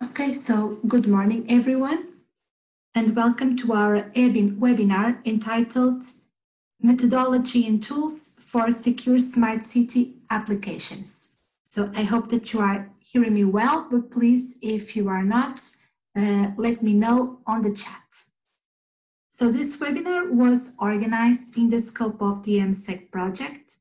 Okay, so good morning, everyone, and welcome to our webinar entitled Methodology and Tools for Secure Smart City Applications. So I hope that you are hearing me well, but please, if you are not, let me know on the chat. So this webinar was organized in the scope of the MSEC project,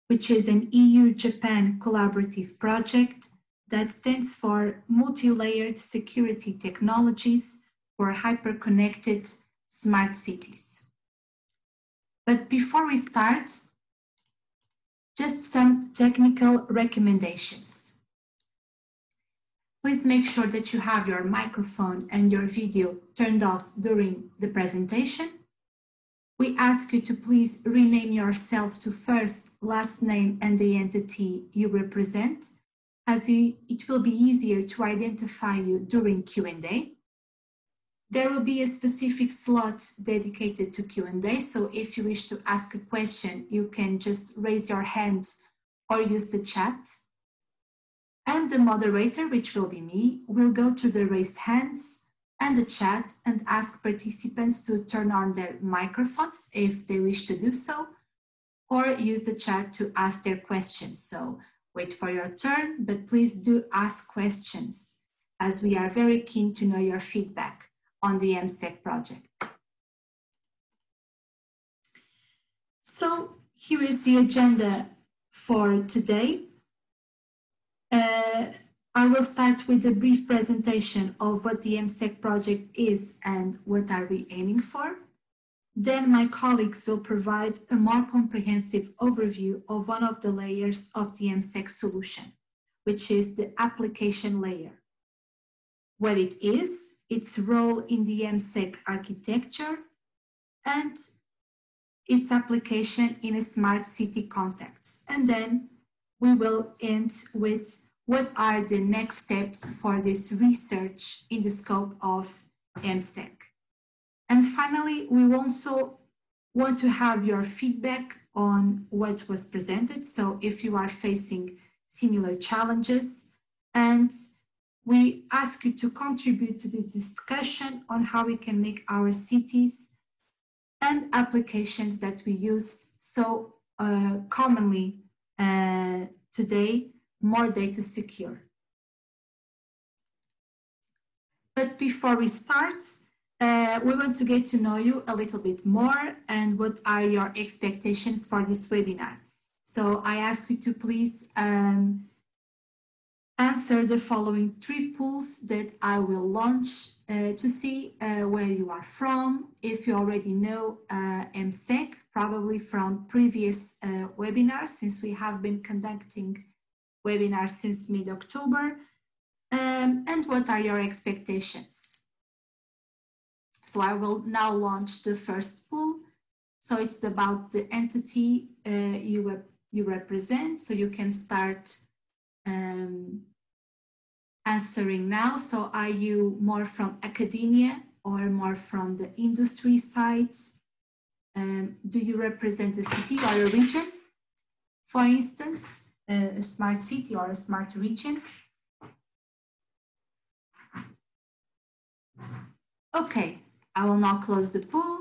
which is an EU-Japan collaborative project that stands for Multi-Layered Security Technologies for Hyper-Connected Smart Cities. But before we start, just some technical recommendations. Please make sure that you have your microphone and your video turned off during the presentation. We ask you to please rename yourself to first, last name, and the entity you represent, as it will be easier to identify you during Q&A. There will be a specific slot dedicated to Q&A, so if you wish to ask a question, you can just raise your hand or use the chat. And the moderator, which will be me, will go to the raised hands and the chat and ask participants to turn on their microphones if they wish to do so, or use the chat to ask their questions. So wait for your turn, but please do ask questions, as we are very keen to know your feedback on the MSEC project. So here is the agenda for today. I will start with a brief presentation of what the MSEC project is and what are we aiming for. Then my colleagues will provide a more comprehensive overview of one of the layers of the MSEC solution, which is the application layer. What it is, its role in the MSEC architecture, and its application in a smart city context. And then we will end with what are the next steps for this research in the scope of MSEC. And finally, we also want to have your feedback on what was presented. So if you are facing similar challenges, and we ask you to contribute to this discussion on how we can make our cities and applications that we use so commonly today more data secure. But before we start, we want to get to know you a little bit more and what are your expectations for this webinar. So I ask you to please answer the following 3 polls that I will launch to see where you are from. If you already know MSEC, probably from previous webinars, since we have been conducting webinars since mid-October, and what are your expectations? So I will now launch the first poll. So it's about the entity you represent, so you can start answering now. So are you more from academia or more from the industry side? Do you represent a city or a region? For instance, a smart city or a smart region? Okay, I will now close the poll.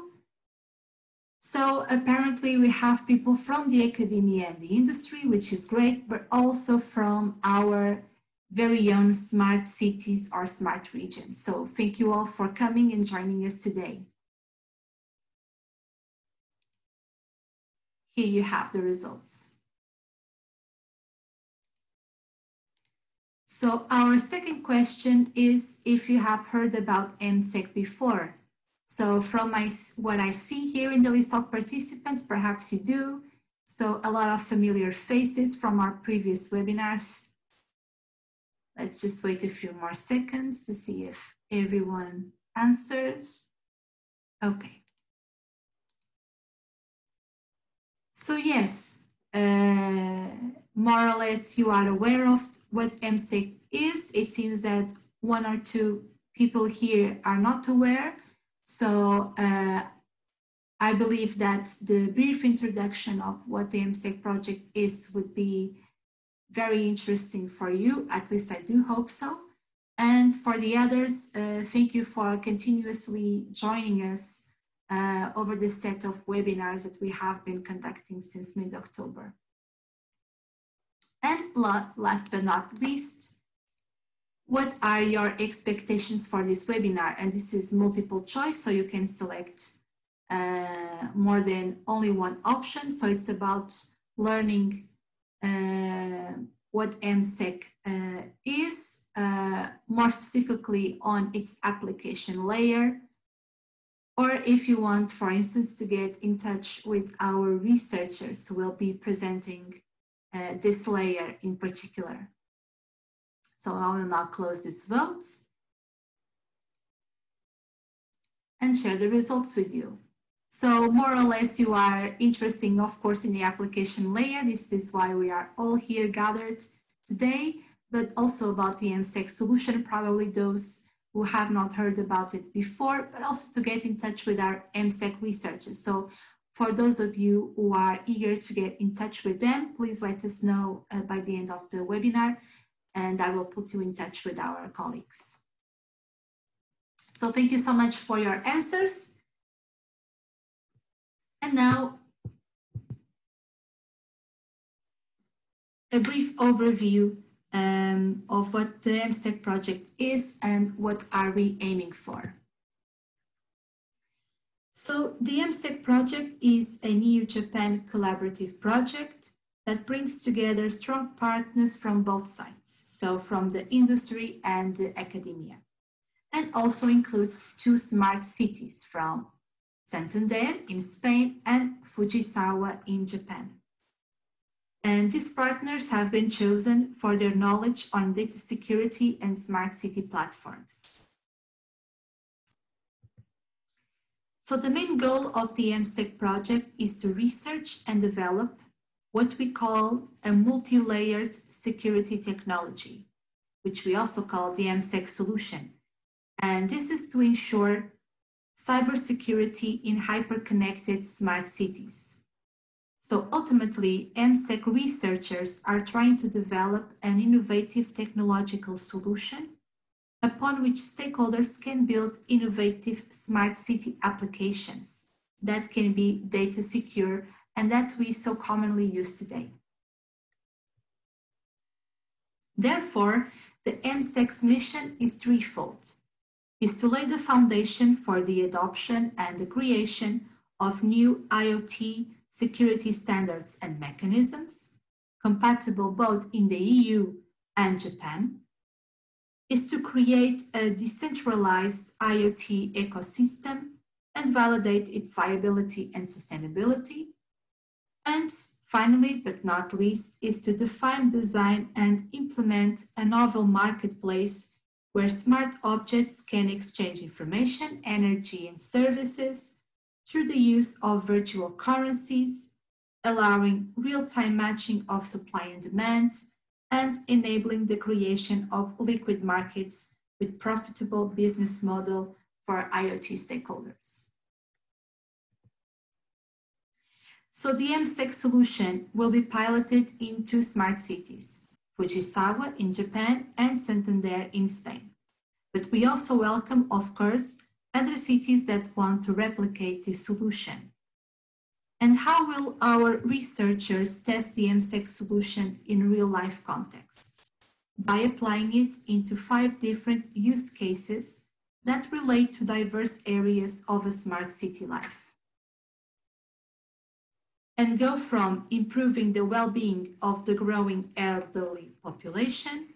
So apparently we have people from the academia and the industry, which is great, but also from our very own smart cities or smart regions. So thank you all for coming and joining us today. Here you have the results. So our second question is if you have heard about MSEC before. So from what I see here in the list of participants, perhaps you do. So a lot of familiar faces from our previous webinars. Let's just wait a few more seconds to see if everyone answers. Okay. So yes, more or less you are aware of what MSEC is. It seems that 1 or 2 people here are not aware. So I believe that the brief introduction of what the MSEC project is would be very interesting for you. At least I do hope so. And for the others, thank you for continuously joining us over this set of webinars that we have been conducting since mid-October. And last but not least, what are your expectations for this webinar? And this is multiple choice, so you can select more than only one option. So it's about learning what MSEC is, more specifically on its application layer, or if you want, for instance, to get in touch with our researchers who will be presenting this layer in particular. So I will now close this vote and share the results with you. So more or less you are interested, of course, in the application layer. This is why we are all here gathered today, but also about the MSEC solution, probably those who have not heard about it before, but also to get in touch with our MSEC researchers. So for those of you who are eager to get in touch with them, please let us know by the end of the webinar, and I will put you in touch with our colleagues. So thank you so much for your answers. And now, a brief overview of what the MSEC project is and what are we aiming for. So the MSEC project is an EU-Japan collaborative project that brings together strong partners from both sides, so from the industry and the academia, and also includes 2 smart cities from Santander in Spain and Fujisawa in Japan. And these partners have been chosen for their knowledge on data security and smart city platforms. So the main goal of the MSEC project is to research and develop what we call a multi-layered security technology, which we also call the MSEC solution. And this is to ensure cybersecurity in hyper-connected smart cities. So ultimately, MSEC researchers are trying to develop an innovative technological solution upon which stakeholders can build innovative smart city applications that can be data secure and that we so commonly use today. Therefore, the MSEC's mission is threefold. Is to lay the foundation for the adoption and the creation of new IoT security standards and mechanisms, compatible both in the EU and Japan, is to create a decentralized IoT ecosystem and validate its viability and sustainability, and finally, but not least, is to define, design, and implement a novel marketplace where smart objects can exchange information, energy, and services through the use of virtual currencies, allowing real-time matching of supply and demand, and enabling the creation of liquid markets with profitable business model for IoT stakeholders. So the MSEC solution will be piloted in 2 smart cities, Fujisawa in Japan and Santander in Spain. But we also welcome, of course, other cities that want to replicate this solution. And how will our researchers test the MSEC solution in real-life context? By applying it into 5 different use cases that relate to diverse areas of a smart city life. And go from improving the well-being of the growing elderly population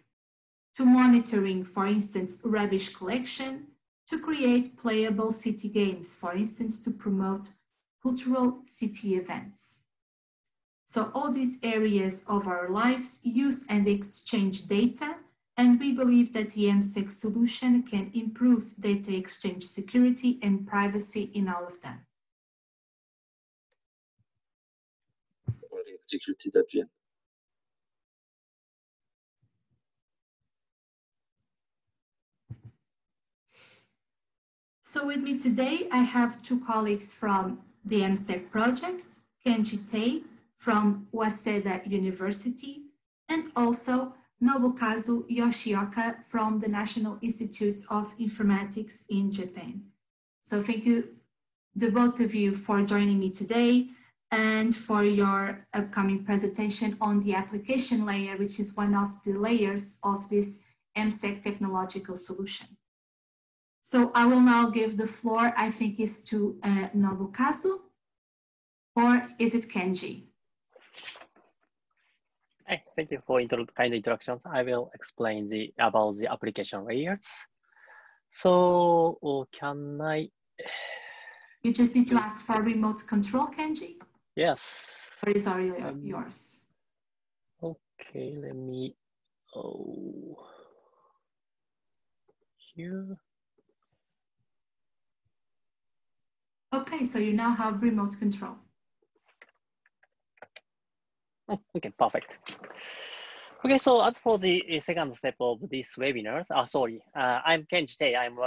to monitoring, for instance, rubbish collection, to create playable city games, for instance, to promote cultural city events. So all these areas of our lives use and exchange data, and we believe that the MSEC solution can improve data exchange security and privacy in all of them. So with me today, I have 2 colleagues from the MSEC project, Kenji Tei from Waseda University, and also Nobukazu Yoshioka from the National Institutes of Informatics in Japan. So thank you, the both of you, for joining me today and for your upcoming presentation on the application layer, which is one of the layers of this MSEC technological solution. So I will now give the floor, I think, is to Nobukazu, or is it Kenji? Hey, thank you for kind introductions. I will explain about the application layers. So, can I? You just need to ask for remote control, Kenji? Yes. Or is already yours? Okay, let me. Here. Okay, so you now have remote control. Okay, perfect. Okay, so as for the second step of this webinar, I'm Kenji Tei. I'm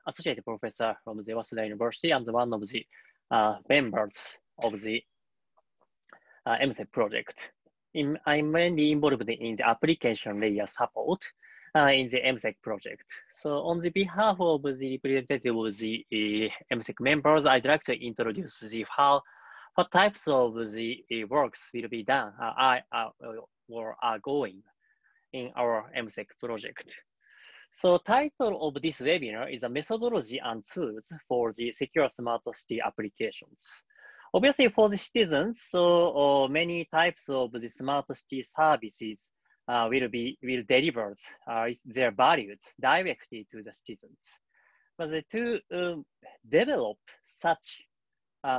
associate professor from the Waseda University and one of the members of the MSEC project. I'm mainly involved in the application layer support in the MSEC project. So on the behalf of the representative of the MSEC members, I'd like to introduce what types of the works will be done or are going in our MSEC project. So title of this webinar is a methodology and tools for the secure smart city applications. Obviously for the citizens, so many types of the smart city services will deliver their values directly to the citizens. But to develop such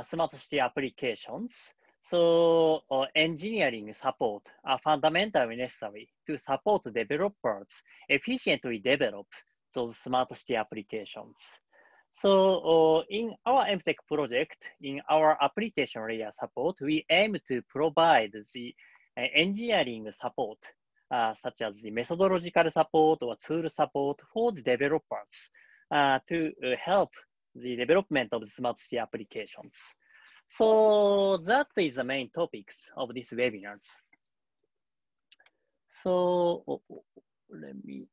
smart city applications, so engineering support are fundamentally necessary to support developers efficiently develop those smart city applications. So in our MSEC project, in our application layer support, we aim to provide the engineering support, such as the methodological support or tool support for the developers to help the development of the smart city applications. So that is the main topics of these webinars. So let me.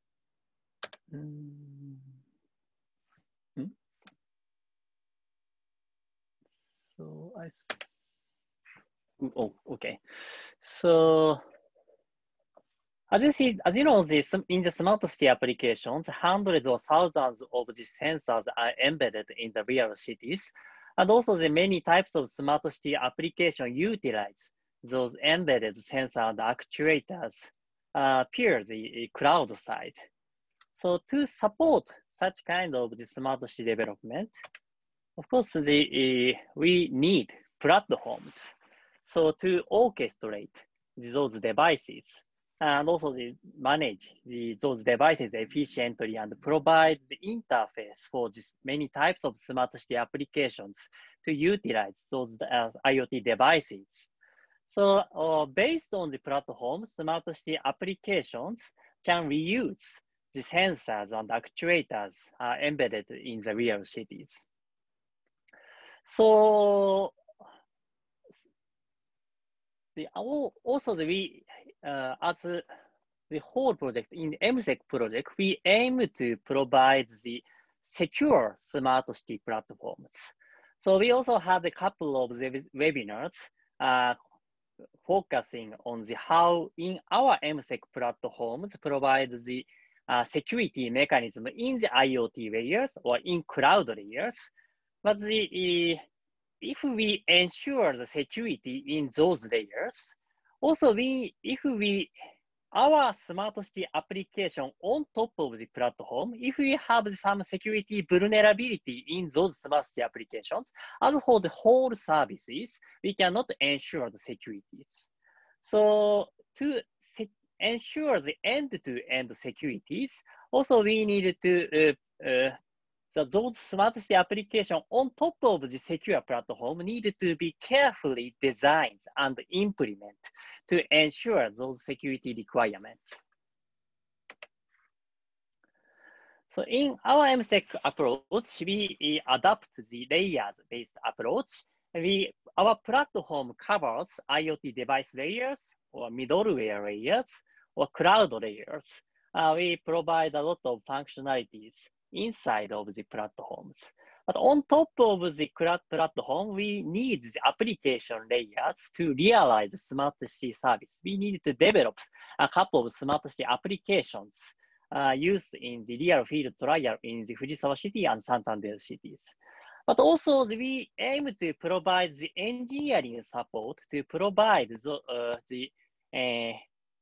So okay. So as you know, in the smart city applications, hundreds or thousands of these sensors are embedded in the real cities. And also the many types of smart city application utilize those embedded sensors and actuators peer the cloud side. So to support such kind of the smart city development, of course, we need platforms. So to orchestrate those devices and also manage those devices efficiently and provide the interface for these many types of smart city applications to utilize those IoT devices. So based on the platform, smart city applications can reuse the sensors and actuators embedded in the real cities. So as the whole project, in the MSEC project, we aim to provide the secure smart city platforms. So we also have a couple of the webinars focusing on how in our MSEC platforms provide the security mechanism in the IoT layers or in cloud layers. But if we ensure the security in those layers, also our smart city application on top of the platform, if we have some security vulnerability in those smart city applications, as for the whole services, we cannot ensure the securities. So to ensure the end-to-end securities, also we need to those smart city applications on top of the secure platform need to be carefully designed and implemented to ensure those security requirements. So in our MSEC approach, we adopt the layers-based approach. Our platform covers IoT device layers or middleware layers or cloud layers, we provide a lot of functionalities inside of the platforms. But on top of the cloud platform, we need the application layers to realize the smart city service. We need to develop a couple of smart city applications used in the real field trial in the Fujisawa city and Santander cities. But also, we aim to provide the engineering support to provide the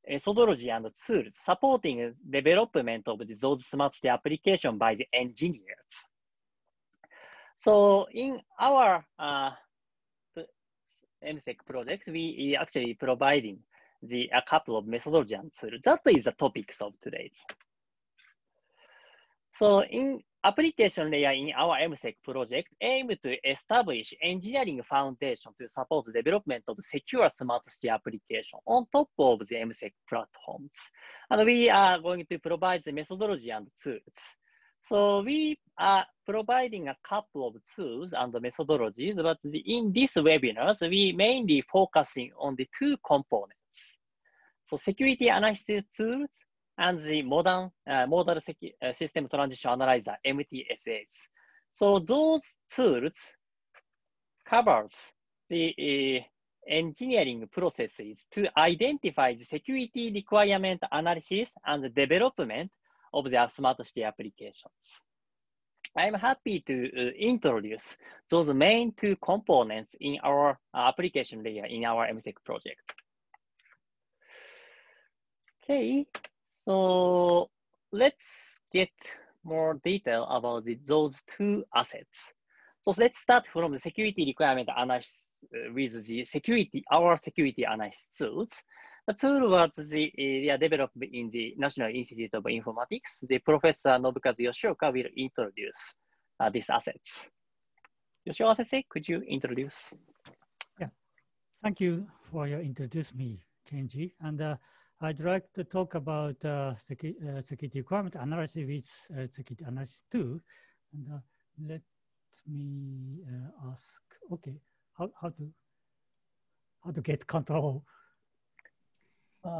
methodology and tools supporting development of those smart city applications by the engineers. So in our MSEC project, we actually providing a couple of methodology and tools. That is the topics of today. So in application layer in our MSEC project, aim to establish engineering foundation to support the development of secure smart city application on top of the MSEC platforms. And we are going to provide the methodology and tools. So we are providing a couple of tools and methodologies, but in this webinars, we mainly focusing on the two components. So security analysis tools and the modern model system transition analyzer, MTSAs. So those tools covers the engineering processes to identify the security requirement analysis and the development of the smart city applications. I'm happy to introduce those main two components in our application layer in our MSEC project. Okay. So let's get more detail about those two assets. So let's start from the security requirement analysis with our security analysis tools. The tool was developed in the National Institute of Informatics. The Professor Nobukazu Yoshioka will introduce these assets. Yoshioka-sensei, could you introduce? Yeah, thank you for your introduce me, Kenji. And I'd like to talk about security requirement analysis with security analysis tool. And let me ask, okay, how to get control?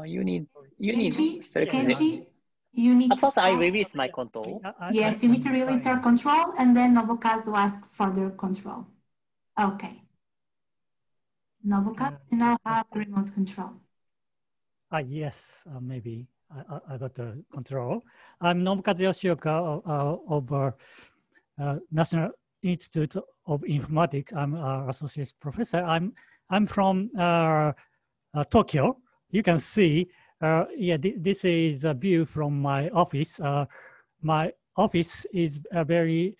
You need Kenji, you need to first I release my control. Yes, you need to release your control, and then Nobukazu asks for the control. Okay. Nobukazu, you now have the remote control. Yes, maybe I got the control. I'm Nobukazu Yoshioka of National Institute of Informatics. I'm an associate professor. I'm from Tokyo. You can see, this is a view from my office. My office is very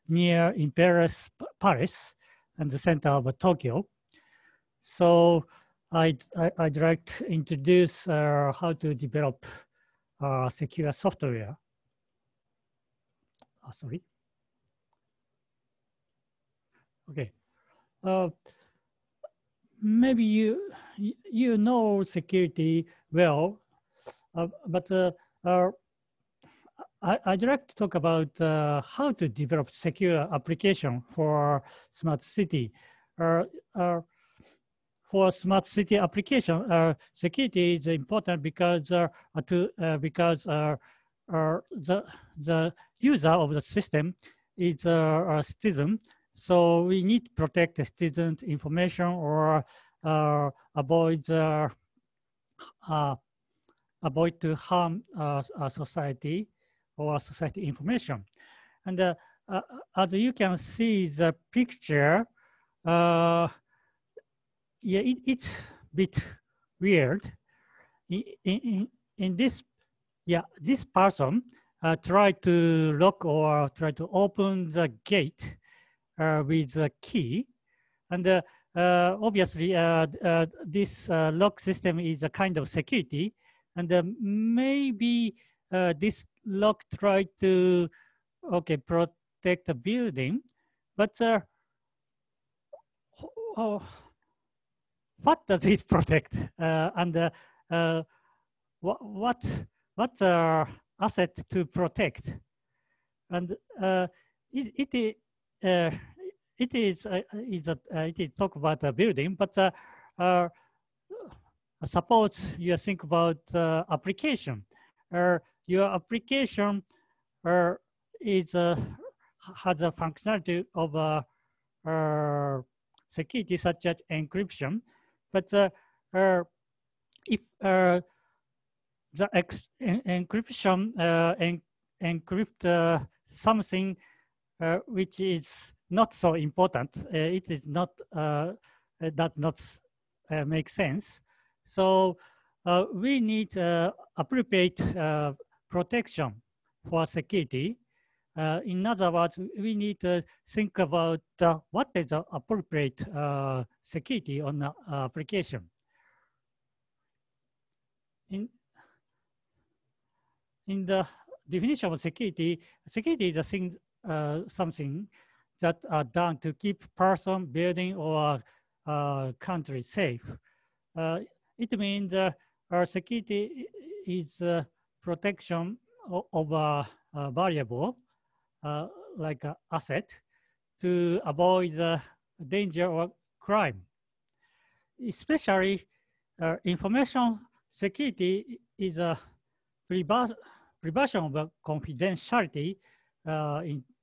near Imperial Palace and the center of Tokyo. So I'd like to introduce how to develop secure software. Sorry. Okay. Maybe you know security well, but I'd like to talk about how to develop secure application for smart city. For smart city application, security is important because the user of the system is a citizen. So we need to protect the student information or avoid to harm society or society information. And as you can see the picture, it's a bit weird. In this, this person tried to lock or try to open the gate with a key, and obviously this lock system is a kind of security, and maybe this lock tried to protect the building, but what does it protect? And what asset to protect? And it is talk about a building, but suppose you think about application. Your application is has a functionality of security such as encryption, but if the encryption encrypt something which is not so important, it is not it does not make sense. So we need appropriate protection for security. In other words, we need to think about what is the appropriate security on the application. In the definition of security, security is a thing, something that are done to keep person, building, or country safe. It means our security is protection of a variable like an asset to avoid the danger or crime. Especially information security is a prevention of confidentiality,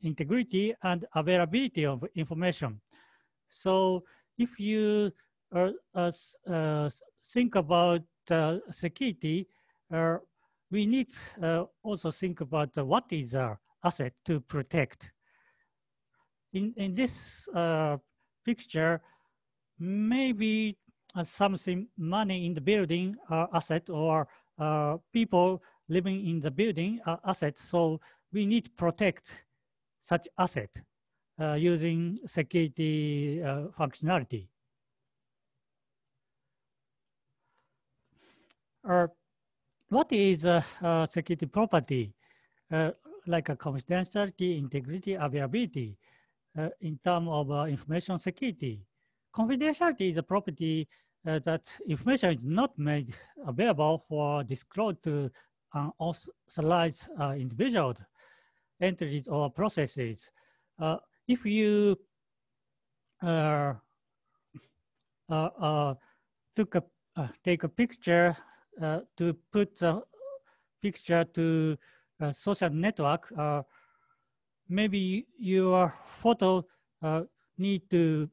integrity, and availability of information. So if you think about security, we need also think about what is our asset to protect. In this picture, maybe something, money in the building asset, or people living in the building asset. So we need to protect such asset using security functionality. What is security property? Like a confidentiality, integrity, availability in terms of information security. Confidentiality is a property that information is not made available for disclosure to unauthorized individuals, entities, or processes. If you take a picture to put the picture to a social network, maybe your photo need to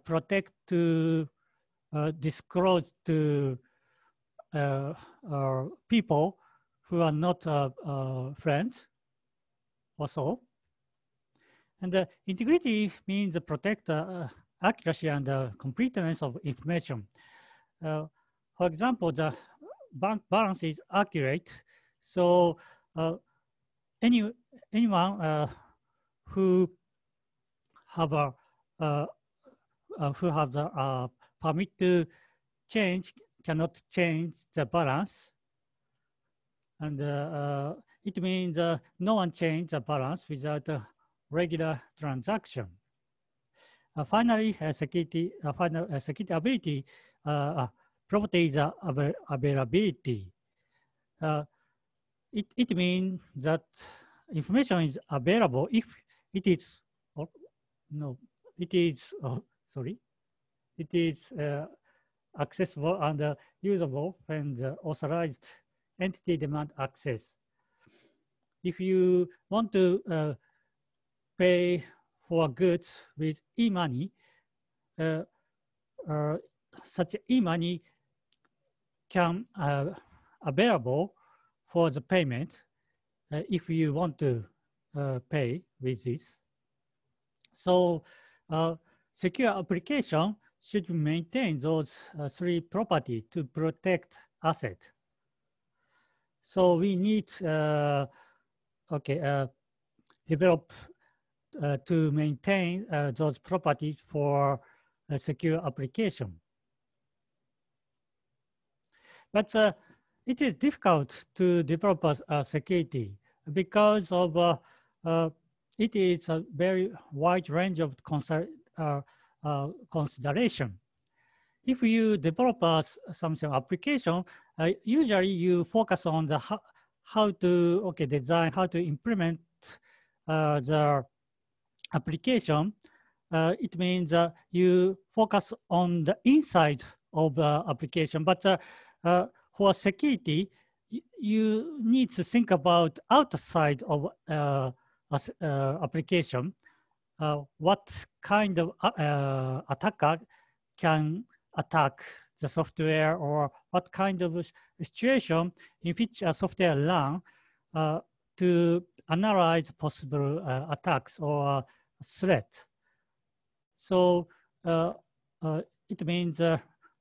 protect to disclose to people who are not friends also. And integrity means protect accuracy and completeness of information. For example, the bank balance is accurate, so anyone who have a permit to change cannot change the balance, and it means no one change the balance without a regular transaction. Finally, security ability property is availability. It means that information is available if it is it is accessible and usable when the authorized entity demand access. If you want to pay for goods with e-money, such e-money can available for the payment if you want to pay with this. So secure application should maintain those three properties to protect asset. So we need develop to maintain those properties for a secure application. But it is difficult to develop a security because of it is a very wide range of consideration. If you develop something application, usually you focus on the how to design, how to implement the application, it means you focus on the inside of the application. But for security, you need to think about outside of application. What kind of attacker can attack the software, or what kind of situation in which a software run to analyze possible attacks or threats. So it means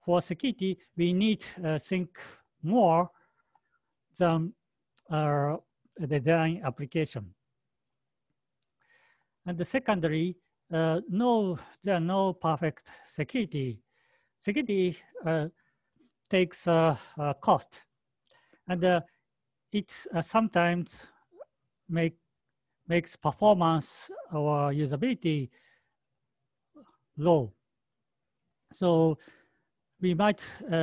for security, we need to think more than the design application. And secondly, no, there are no perfect security. Security takes cost, and it sometimes makes performance or usability low. So we might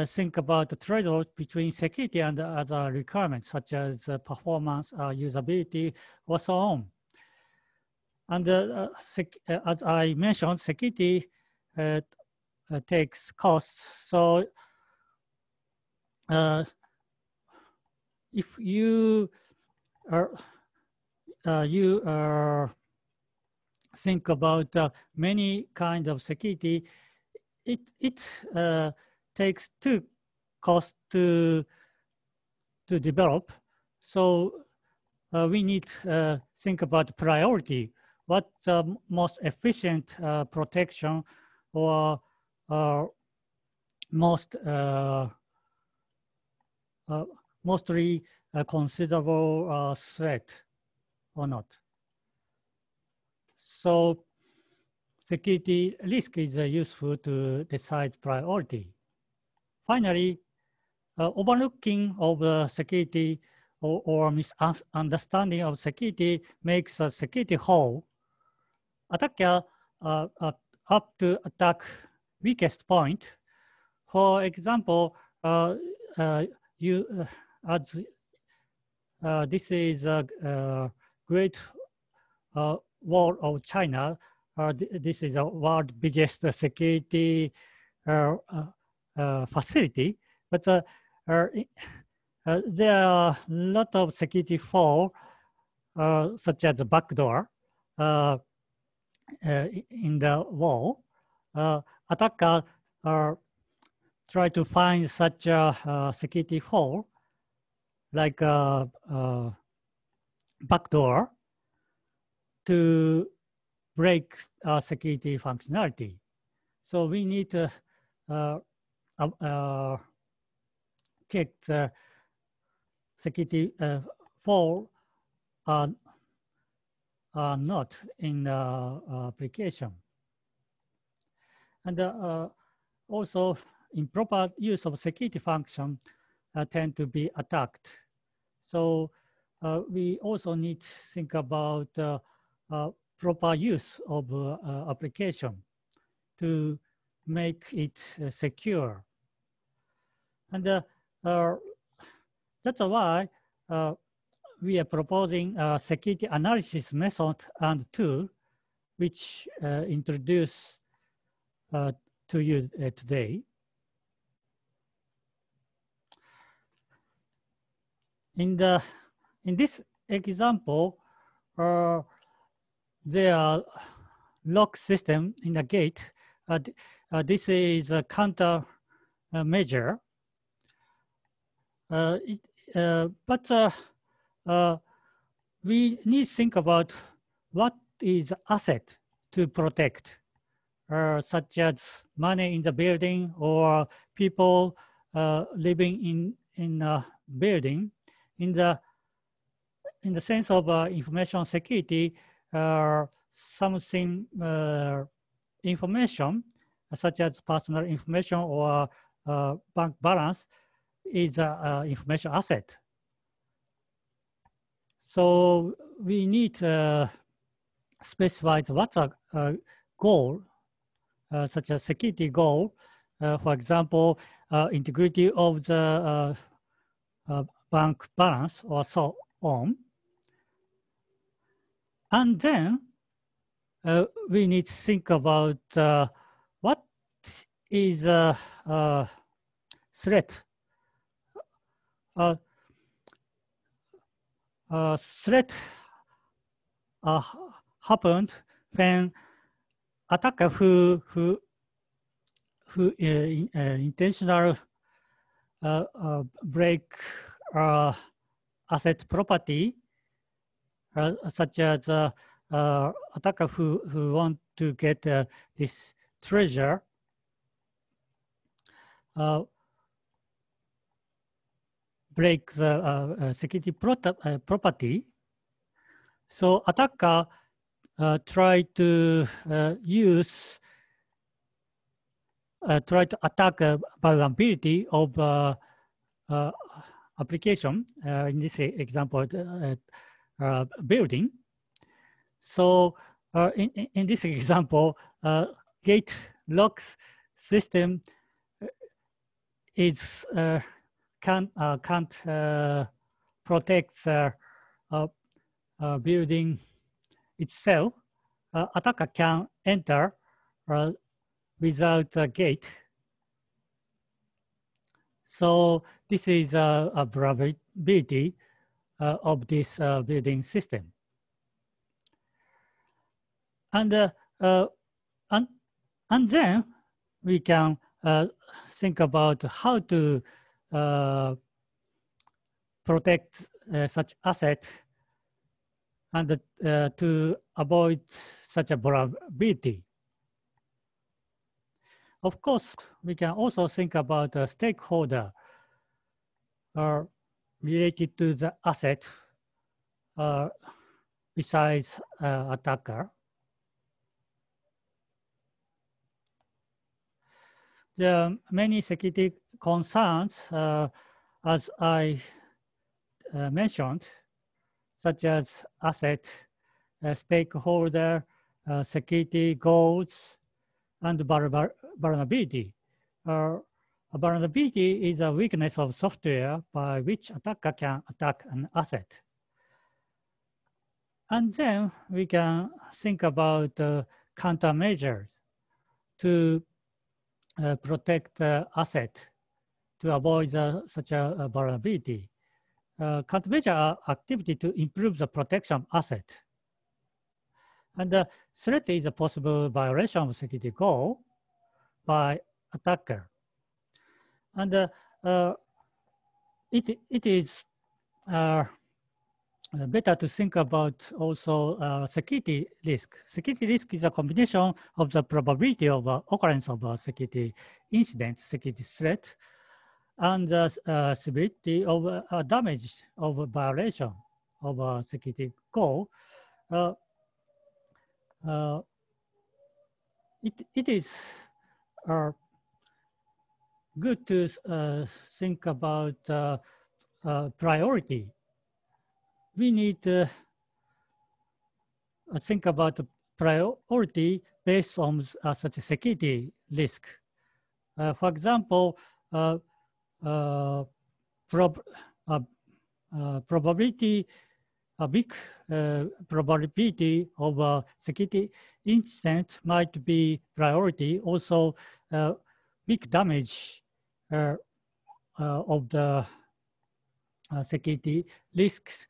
think about the trade-off between security and other requirements, such as performance, usability, or so on. And as I mentioned, security takes costs. So if you think about many kinds of security, it takes two costs to develop. So we need to think about priority. What's the most efficient protection, or mostly considerable threat or not. So security risk is useful to decide priority. Finally, overlooking of security or misunderstanding of security makes a security hole. Attacker up to attack weakest point. For example, this is a Great Wall of China. This is the world's biggest security facility, but there are a lot of security flaws, such as the backdoor in the wall. Attackers try to find such a security flaw, like a backdoor, to break security functionality. So we need to check the security flaw not in the application. And also, improper use of security function tend to be attacked. So we also need to think about proper use of application to make it secure. And that's why we are proposing a security analysis method and tool, which introduce to you today. In this example, there are lock system in the gate. This is a counter measure. But we need to think about what is asset to protect, such as money in the building or people living in a building. In the sense of information security, something information such as personal information or bank balance is an information asset. So we need to specify what's a goal, such as security goal. For example, integrity of the bank balance or so on. And then we need to think about what is a threat. Threat happened when attacker who intentional break asset property, such as attacker who want to get this treasure, break the security property. So attacker try to attack vulnerability of application. In this example, building. So in this example, gate locks system is can't protect building itself. Attacker can enter without a gate. So this is a vulnerability of this building system. And then we can think about how to protect such asset and to avoid such a vulnerability. Of course, we can also think about a stakeholder related to the asset besides attacker. There are many security concerns, as I mentioned, such as asset, stakeholder, security goals, and vulnerability. Vulnerability is a weakness of software by which attacker can attack an asset. And then we can think about countermeasures to protect the asset to avoid such a vulnerability. Countermeasure are activity to improve the protection of asset. And the threat is a possible violation of security goal by attacker. And it is better to think about also security risk. Security risk is a combination of the probability of occurrence of a security incident, security threat, and the severity of damage of a violation of a security goal. It is good to think about priority. We need to think about the priority based on such a security risk. For example, probability, a big probability of a security incident might be priority. Also, big damage of the security risks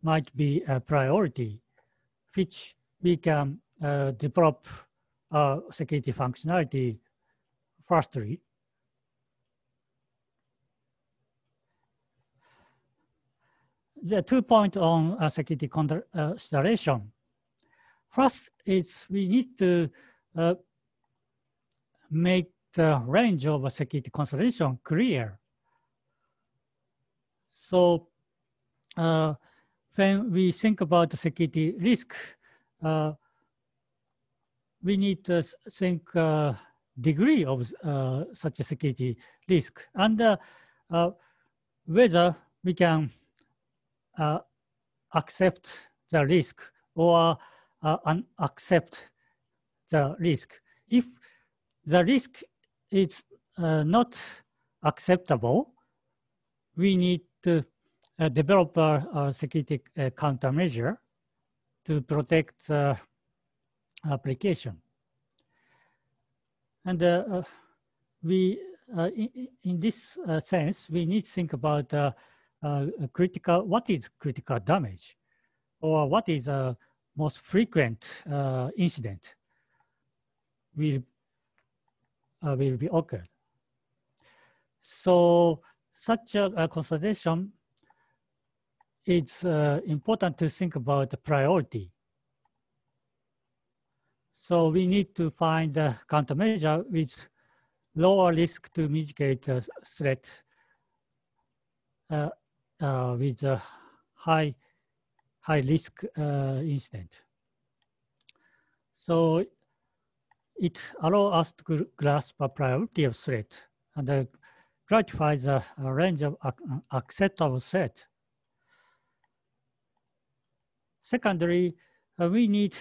might be a priority, which we can develop security functionality firstly. There are 2 points on security consideration. First is we need to make the range of security consideration clear. So when we think about the security risk, we need to think degree of such a security risk and whether we can accept the risk or unaccept the risk. If the risk is not acceptable, we need to develop a security countermeasure to protect application. And in this sense, we need to think about what is critical damage, or what is the most frequent incident will be occurred. So such a consideration, it's important to think about the priority. So we need to find a countermeasure with lower risk to mitigate the threat with a high risk incident. So it allows us to grasp a priority of threat and clarifies a range of acceptable threat. Secondly, we need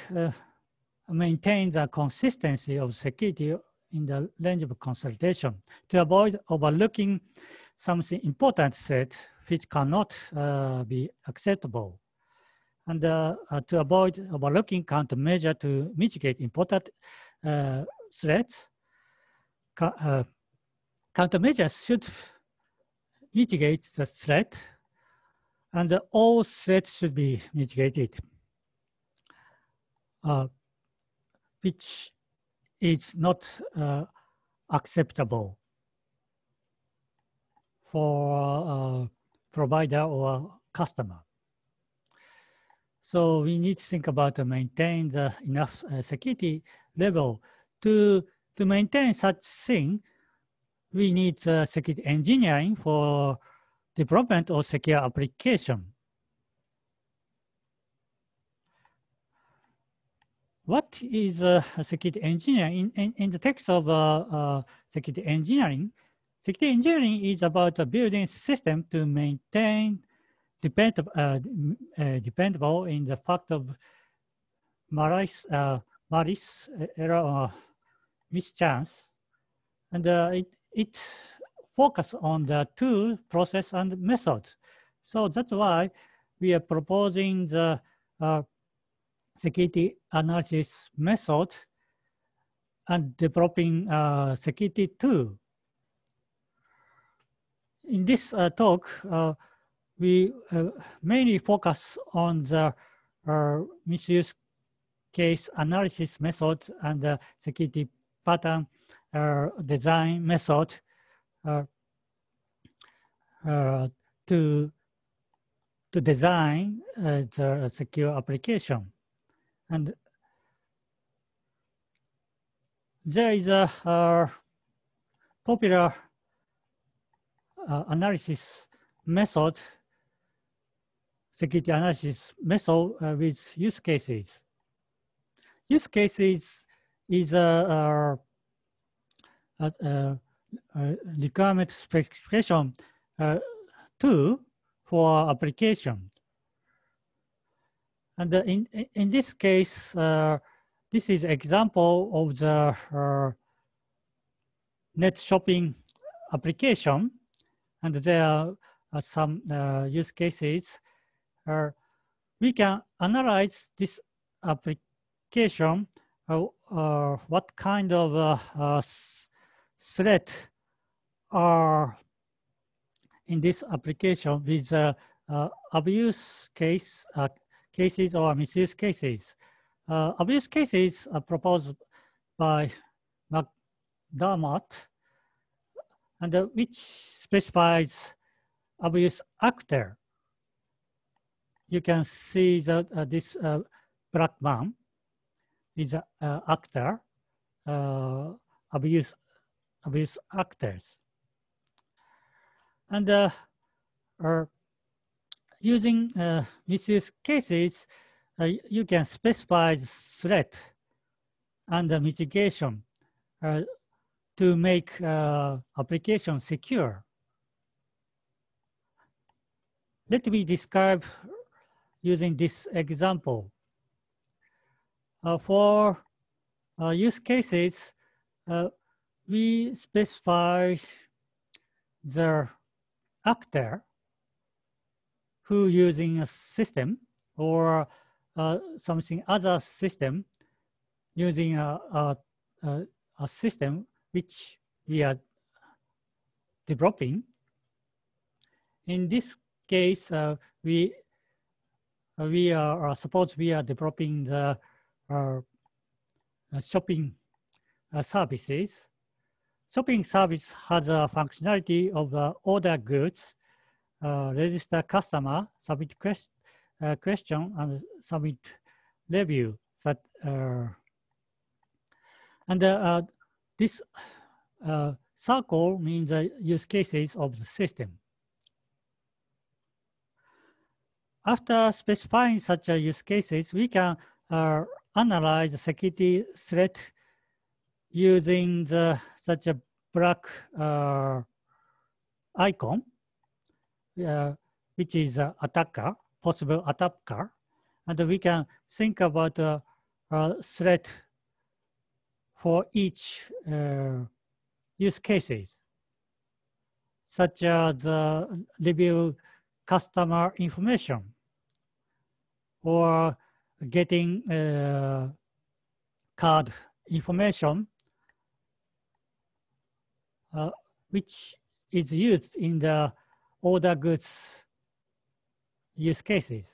maintain the consistency of security in the range of consultation to avoid overlooking something important threat which cannot be acceptable, and to avoid overlooking countermeasure to mitigate important threats. Countermeasures should mitigate the threat, and all threats should be mitigated, which is not acceptable for provider or customer. So we need to think about maintain the enough security level. To maintain such thing, we need security engineering for development of secure application. What is security engineering? In the text of security engineering is about building system to maintain dependable in the fact of malice, error, or mischance, and it focus on the tool, process, and method. So that's why we are proposing the security analysis method and developing security tool. In this talk, we mainly focus on the misuse case analysis method and the security pattern design method to design the secure application. And there is a popular analysis method, security analysis method with use cases. Use cases is a requirement specification tool for application. And in this case, this is example of the net shopping application, and there are some use cases. We can analyze this application, what kind of threat are in this application with abuse cases or misuse cases. Abuse cases are proposed by McDermott, and which specifies abuse actor. You can see that this black man is an actor, abuse actors. And using misuse cases, you can specify the threat and the mitigation to make application secure. Let me describe using this example. For use cases, we specify the actor who using a system or something other system using a system which we are developing. In this case, we are suppose we are developing the shopping services. Shopping service has a functionality of order goods, register customer, submit question, and submit review. That this circle means the use cases of the system. After specifying such use cases, we can analyze the security threat using such a black icon, which is attacker, possible attacker, and we can think about a threat for each use cases, such as review customer information or getting card information, which is used in the order goods use cases.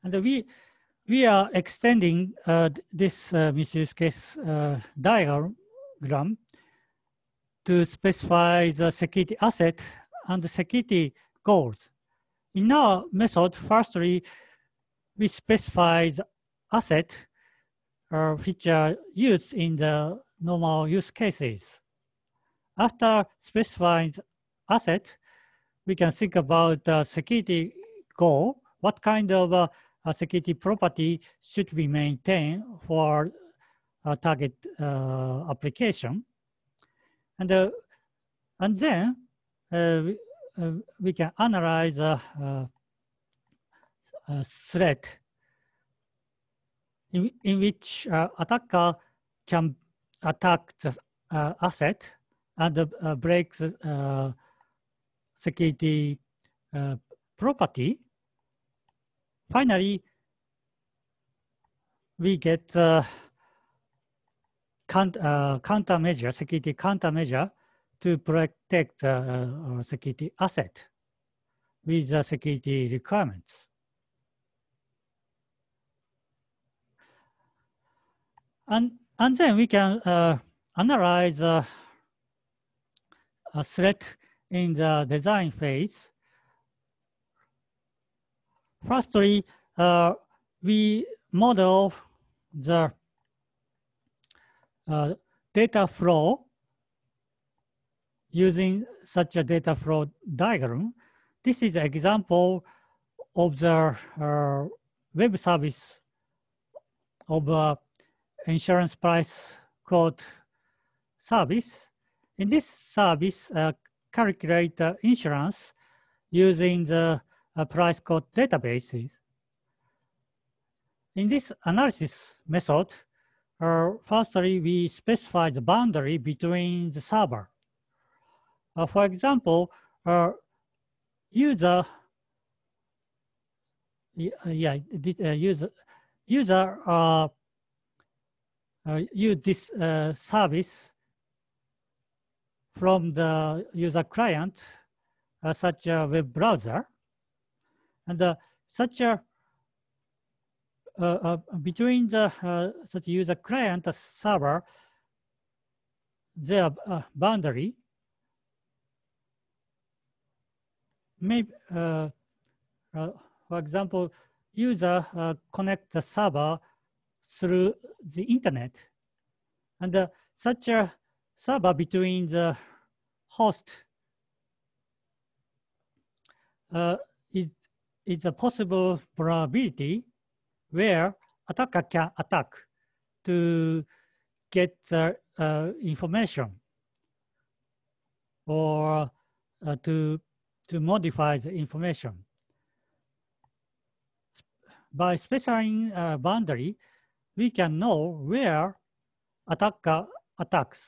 And we are extending this misuse case diagram to specify the security asset and the security goals. In our method, firstly, we specify the asset which are used in the normal use cases. After specifying the asset, we can think about the security goal. What kind of security property should we maintain for a target application? And then we can analyze a threat in which attacker can attack the asset and break the security property. Finally, we get countermeasure, security countermeasure to protect the security asset with the security requirements. And then we can analyze a threat in the design phase. Firstly, we model the data flow using such a data flow diagram. This is an example of the web service of insurance price quote service. In this service, calculate the insurance using the price quote databases. In this analysis method, firstly, we specify the boundary between the server. For example, user use this service from the user client, such a web browser, and such a between the such user client server, their boundary maybe, for example, user connect the server through the internet, and such a server between the host is a possible probability where attacker can attack to get information or to modify the information. By specifying a boundary, we can know where attacker attacks,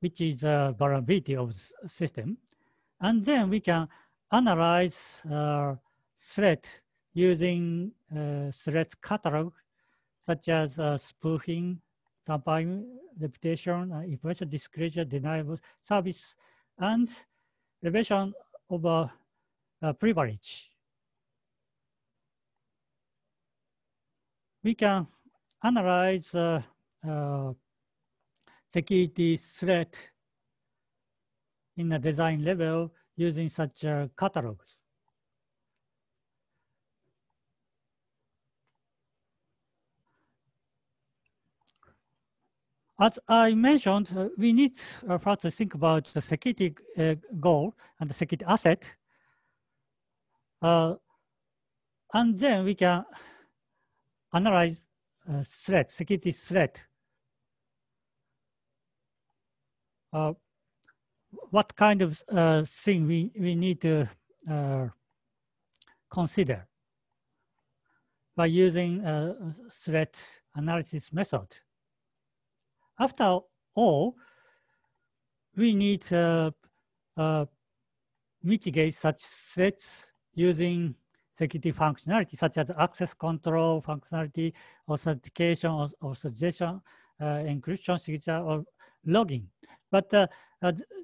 which is a vulnerability of the system. And then we can analyze threat using threat catalog such as spoofing, tampering, reputation, information disclosure, denial of service, and revelation of privilege. We can analyze security threat in a design level using such catalogs. As I mentioned, we need first to think about the security goal and the security asset. And then we can analyze threat, security threat. What kind of thing we need to consider by using a threat analysis method. After all, we need to mitigate such threats using security functionality such as access control functionality, authentication, authorization, encryption, signature, or logging. But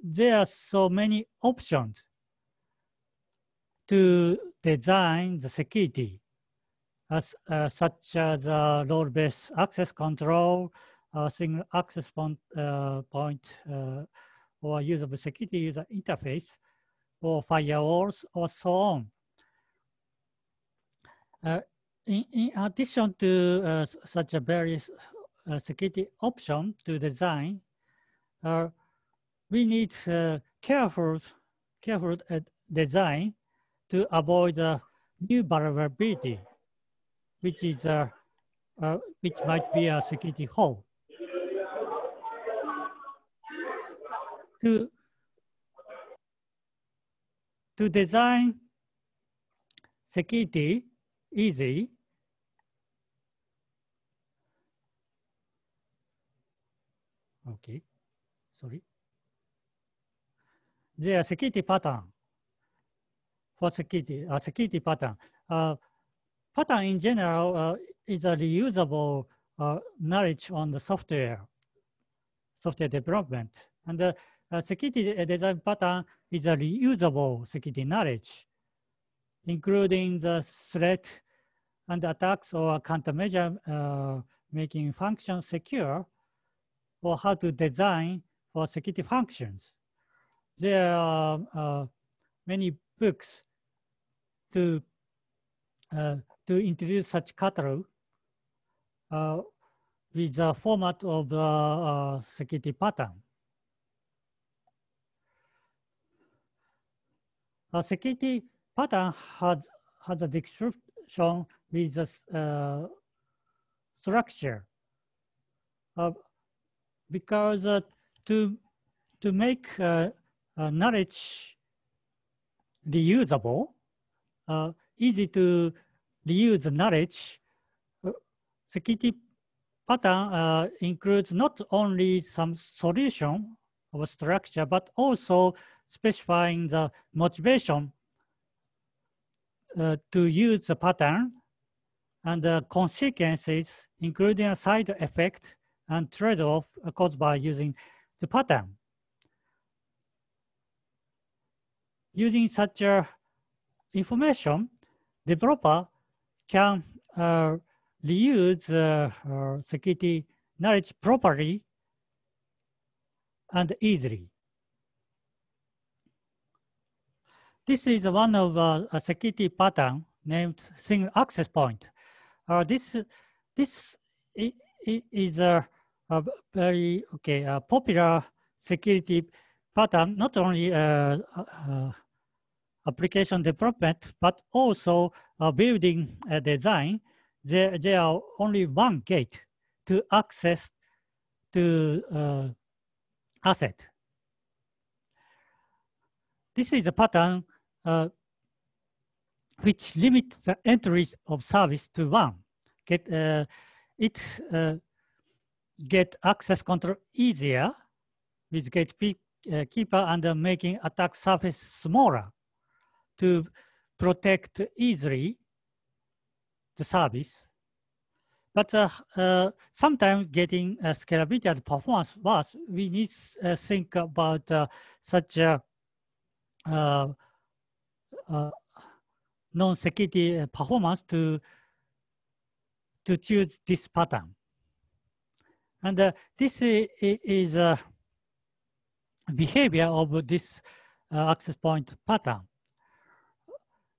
there are so many options to design the security, such as role-based access control, single access point, or usable security user interface, or firewalls, or so on. In addition to such a various security option to design, we need careful design to avoid new vulnerability, which might be a security hole. To design security easy, okay, sorry. There are security pattern for security, security pattern. Pattern in general is a reusable knowledge on the software development. And the security design pattern is a reusable security knowledge, including the threat and attacks or countermeasure making functions secure, or how to design for security functions. There are many books to introduce such catalog with the format of the security pattern. A security pattern has a description with a structure, because to make knowledge reusable, easy to reuse the knowledge, security pattern includes not only some solution of a structure, but also specifying the motivation to use the pattern and the consequences, including a side effect and trade-off caused by using the pattern. Using such information, developer can reuse security knowledge properly and easily. This is one of a security pattern named single access point. This is a very popular security pattern, not only application development, but also building design. There are only one gate to access to asset. This is a pattern which limits the entries of service to one. Get access control easier with gatekeeper and making attack surface smaller to protect easily the service. But sometimes getting scalability and performance worse, we need to think about such a non-security performance to choose this pattern. And this is a behavior of this access point pattern.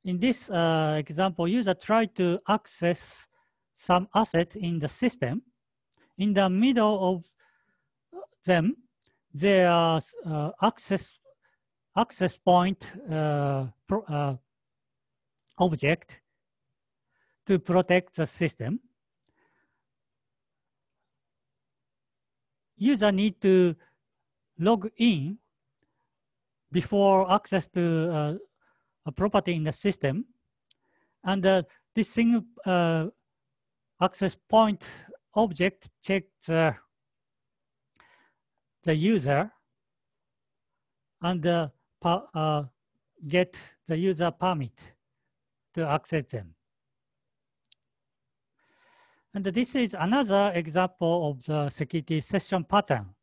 In this example, user try to access some asset in the system. In the middle of them, there are access point object to protect the system. User need to log in before access to a property in the system, and this single access point object checks the user and get the user permit to access them. And this is another example of the security session pattern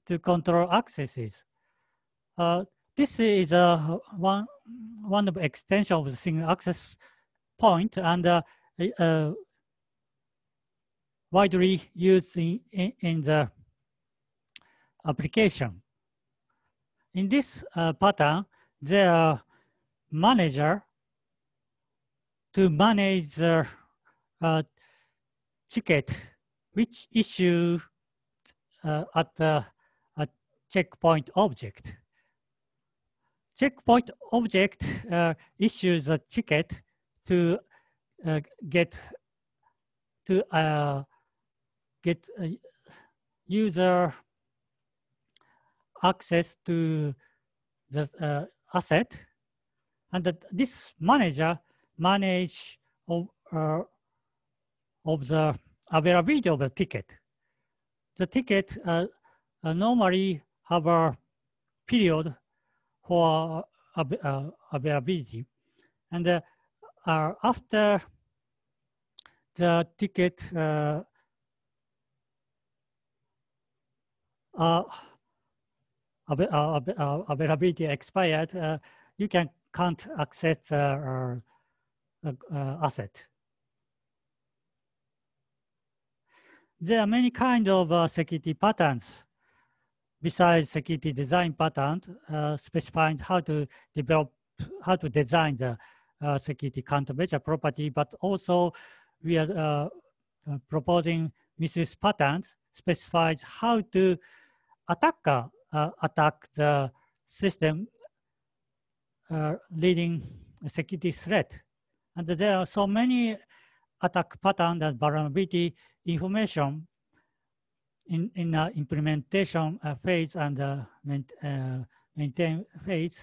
to control accesses. This is one of the extension of the single access point, and widely used in the application. In this pattern, there are manager to manage the ticket which issue at the checkpoint object. Checkpoint object issues a ticket to get user access to the asset, and this manager manage of the availability of the ticket. The ticket normally have a period for availability, and after the ticket availability expired, you can't access asset. There are many kinds of security patterns besides security design patterns specifying how to design the security countermeasure property, but also we are proposing misuse patterns specifies how to attacker attack the system leading a security threat. And there are so many attack patterns and vulnerability information in implementation phase and maintain phase.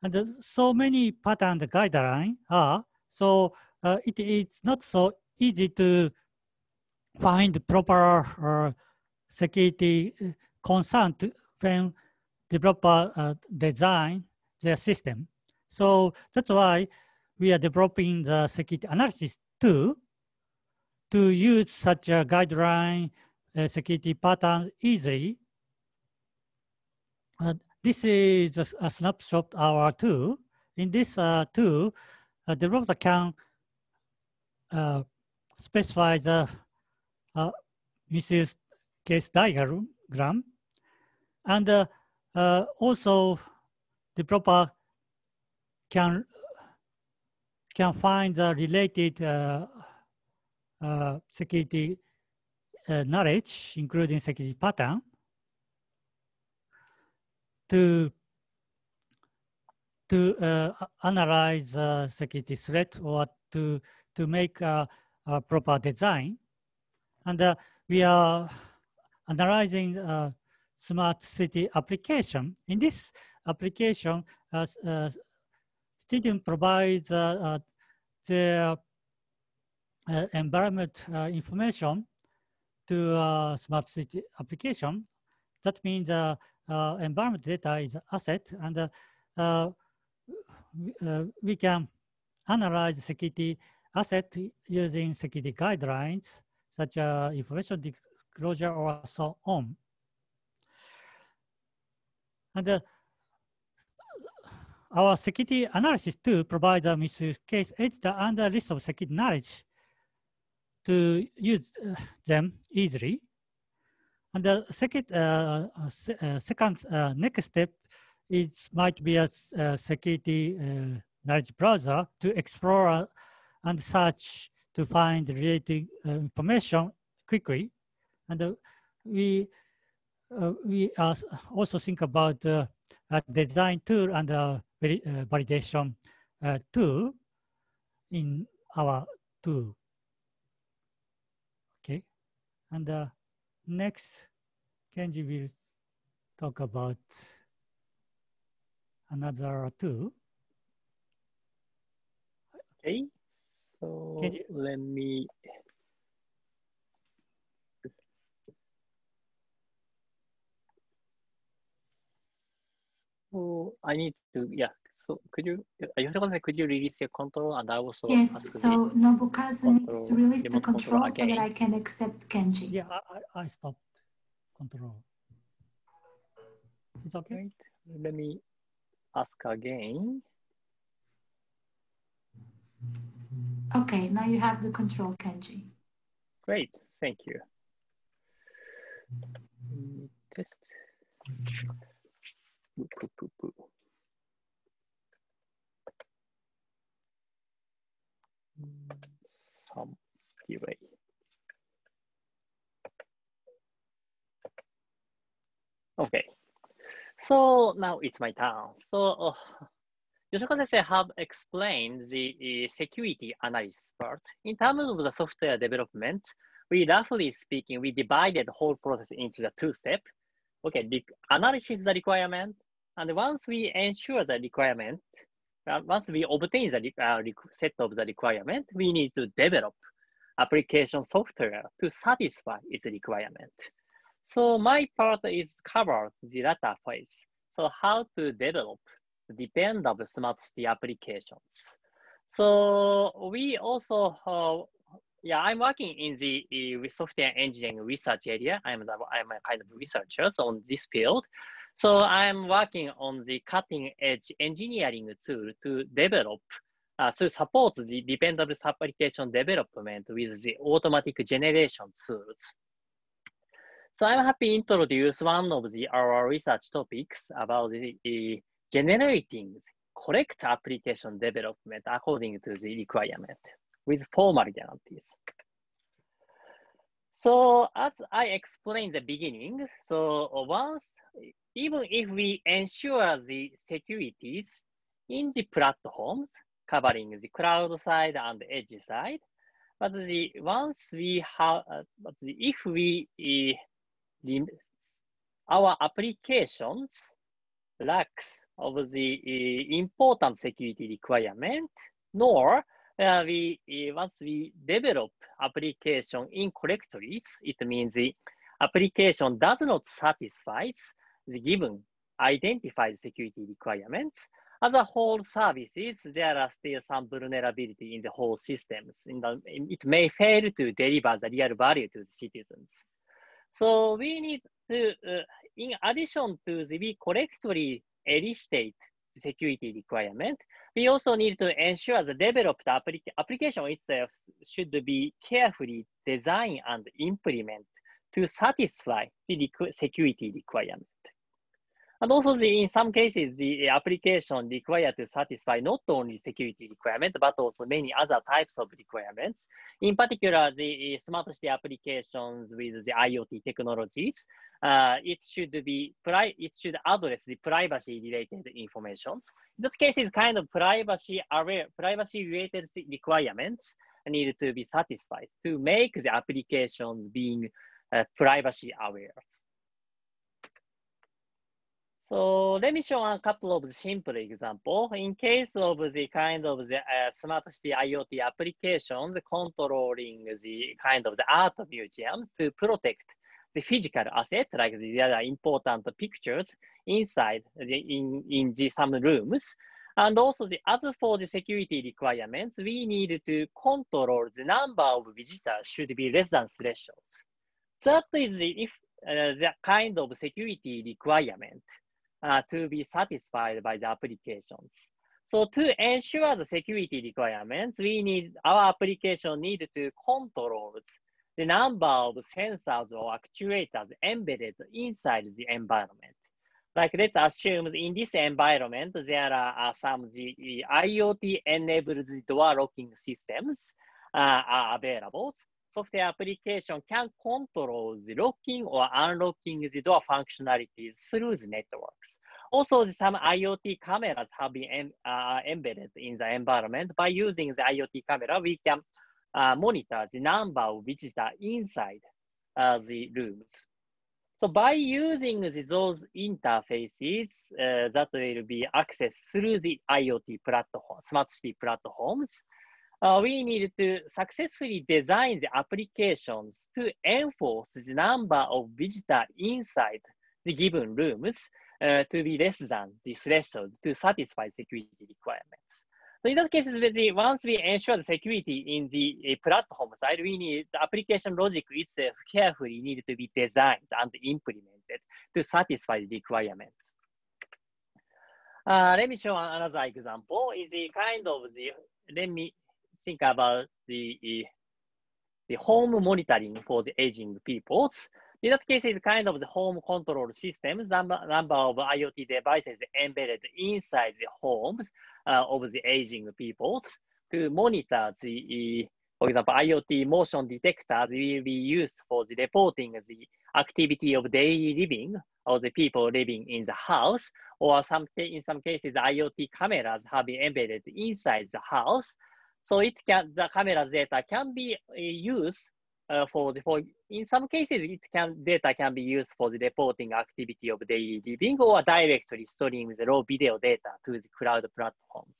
And so many pattern guidelines are, so it is not so easy to find proper security concern when developer design their system. So that's why we are developing the security analysis tool to use such a guideline security pattern easily. This is a snapshot of our tool. In this tool, a developer can specify the misuse case diagram, and also developer can find the related security knowledge, including security pattern, to analyze security threat or to make a proper design. And we are analyzing smart city application. In this application, student provides their environment information to smart city application. That means environment data is an asset, and we can analyze security assets using security guidelines, such as information disclosure or so on. And our security analysis tool provides a misuse case editor and a list of security knowledge to use them easily. And the second next step might be a security knowledge browser to explore and search to find related information quickly. And we also think about a design tool and a validation tool in our tool. Okay, and next, Kenji will talk about another tool. Okay, so let me. Oh, I need to, yeah. So could you, Yoshioka, could you release your control and I also Yes, ask so Nobukazu needs to release the remote control so that again. I can accept Kenji. Yeah, I stopped control. It's okay. Right. Let me ask again. Okay, now you have the control, Kenji. Great, thank you. Test. Some delay. Okay, so now it's my turn. So Yoshioka-sensei have explained the security analysis part. In terms of the software development, we roughly speaking, we divided the whole process into the two steps. Okay, analysis the requirement, and once we ensure the requirement, once we obtain the set of the requirement, we need to develop application software to satisfy its requirement. So my part is covered the latter phase. So how to develop dependable smart city applications. So we also, yeah, I'm working in the software engineering research area. I'm a kind of researcher on this field. So I'm working on the cutting edge engineering tool to develop, to support the dependable application development with the automatic generation tools. So I'm happy to introduce one of our research topics about the generating correct application development according to the requirement with formal guarantees. So as I explained in the beginning, so even if we ensure the securities in the platforms covering the cloud side and the edge side, but once we have, if we our applications lacks of the important security requirement, nor once we develop application incorrectly, it means the application does not satisfy the given identified security requirements. As a whole services, there are still some vulnerability in the whole systems. It may fail to deliver the real value to the citizens. So we need to, in addition to we correctly elucidate the security requirement, we also need to ensure the developed application itself should be carefully designed and implemented to satisfy the security requirement. And also in some cases, the application required to satisfy not only security requirement, but also many other types of requirements. In particular, the smart city applications with the IoT technologies, it should address the privacy-related information. In that case, it's kind of privacy-related requirements need to be satisfied to make the applications being privacy-aware. So let me show a couple of simple examples. In case of the kind of the smart city IoT applications controlling the kind of the art museum to protect the physical asset, like the other important pictures inside in some rooms. And also, as for the security requirements, we need to control the number of visitors should be less than thresholds. That is the kind of security requirement to be satisfied by the applications. So to ensure the security requirements, our application need to control the number of sensors or actuators embedded inside the environment. Like let's assume in this environment, there are some IoT-enabled door locking systems are available. Software application can control the locking or unlocking the door functionalities through the networks. Also, some IoT cameras have been embedded in the environment. By using the IoT camera, we can monitor the number of visitors inside the rooms. So by using those interfaces that will be accessed through the IoT platform, smart city platforms, we need to successfully design the applications to enforce the number of visitors inside the given rooms to be less than the threshold to satisfy security requirements. So in that case, once we ensure the security in the platform side, the application logic itself carefully need to be designed and implemented to satisfy the requirements. Let me show another example. Let me think about the home monitoring for the aging people. In that case, it's kind of the home control systems, number of IoT devices embedded inside the homes of the aging people to monitor the, for example, IoT motion detectors will be used for the reporting the activity of daily living of the people living in the house, or in some cases, IoT cameras have been embedded inside the house. So the camera data can be used in some cases, data can be used for the reporting activity of daily living or directly storing the raw video data to the cloud platforms.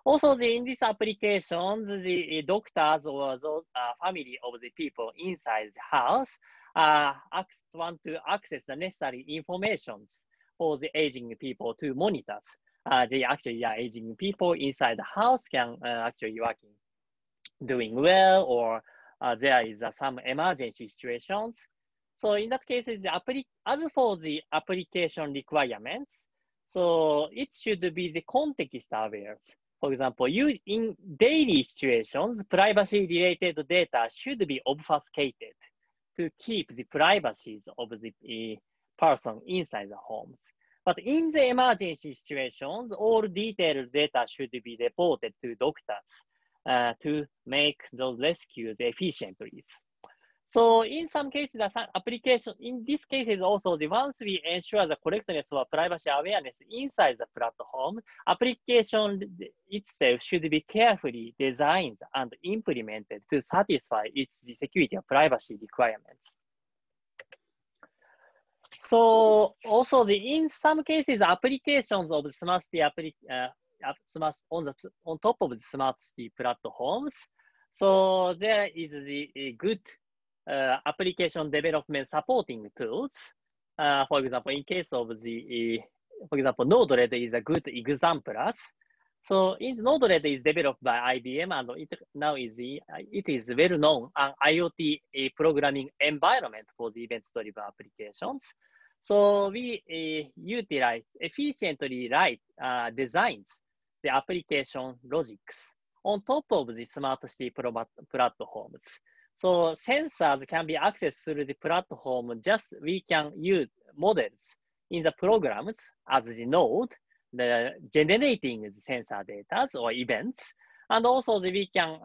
Also, in these applications, the doctors or those family of the people inside the house want to access the necessary information for the aging people to monitor. Aging people inside the house can actually working, doing well, or there is some emergency situations. So in that case, as for the application requirements, so it should be the context aware. For example, in daily situations, privacy-related data should be obfuscated to keep the privacy of the person inside the homes. But in the emergency situations, all detailed data should be reported to doctors to make those rescues efficiently. So in some cases, in this case is also once we ensure the correctness of privacy awareness inside the platform, application itself should be carefully designed and implemented to satisfy the security and privacy requirements. So also in some cases, applications of the smart city on top of the smart city platforms. So there is the good application development supporting tools. For example, in case of for example, Node-RED is a good example. So Node-RED is developed by IBM, and it is well known an IoT programming environment for the event-driven applications. So we efficiently designs the application logics on top of the smart city platforms. So sensors can be accessed through the platform. We can use models in the programs as the node, generating the sensor data or events, and also we can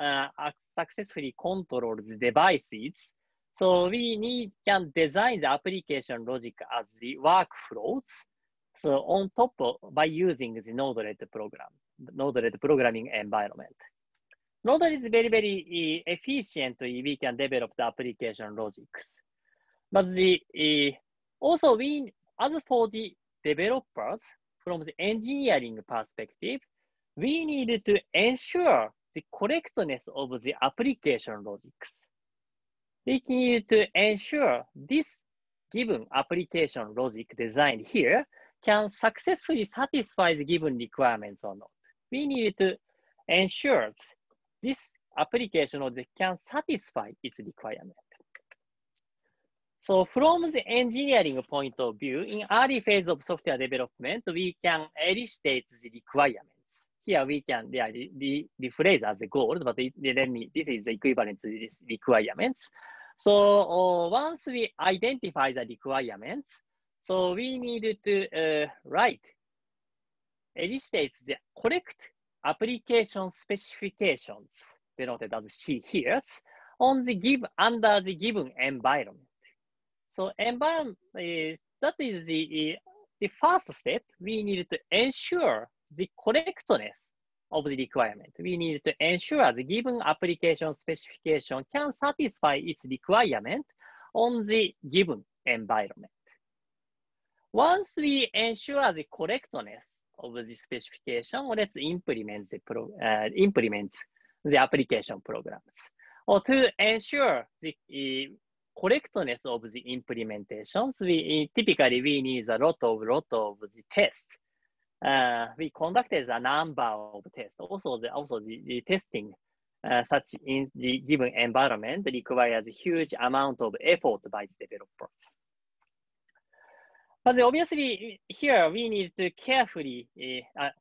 successfully control the devices. So we can design the application logic as the workflows. So on top by using the Node-RED programming environment. Node-RED is very, very efficiently we can develop the application logics. But also as for the developers, from the engineering perspective, we need to ensure the correctness of the application logics. We need to ensure this given application logic designed here can successfully satisfy the given requirements or not. We need to ensure this application logic can satisfy its requirement. So from the engineering point of view, in early phase of software development, we can elucidate the requirements. Here we can rephrase as a goal, but this is the equivalent to these requirements. So once we identify the requirements, so we need to elucidate the correct application specifications, denoted as C here, under the given environment. So environment, that is the first step. We need to ensure the correctness of the requirement. We need to ensure the given application specification can satisfy its requirement on the given environment. Once we ensure the correctness of the specification, let's implement the application programs. Or to ensure the correctness of the implementations, typically we need a lot of the tests. We conducted a number of tests. Also the testing such in the given environment requires a huge amount of effort by the developers. But obviously here we need to carefully,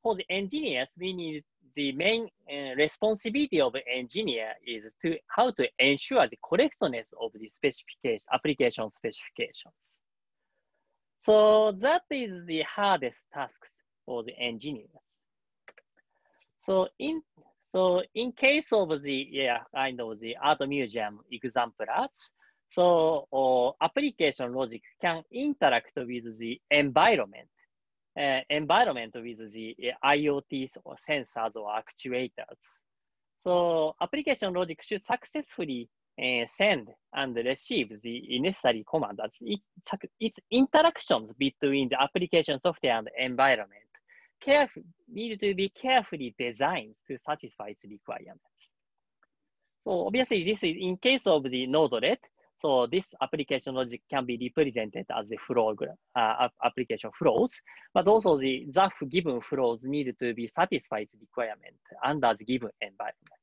for the engineers, we need the main responsibility of the engineer is to how to ensure the correctness of the specification, application specifications. So that is the hardest tasks for the engineers. So in case of the kind of the art museum exemplars, so application logic can interact with the environment with the IoTs or sensors or actuators. So application logic should successfully send and receive the necessary commands. Its interactions between the application software and the environment need to be carefully designed to satisfy its requirements. So obviously this is in case of the node-RED. So this application logic can be represented as the flow application flows, but also the given flows need to be satisfied requirement under the given environment.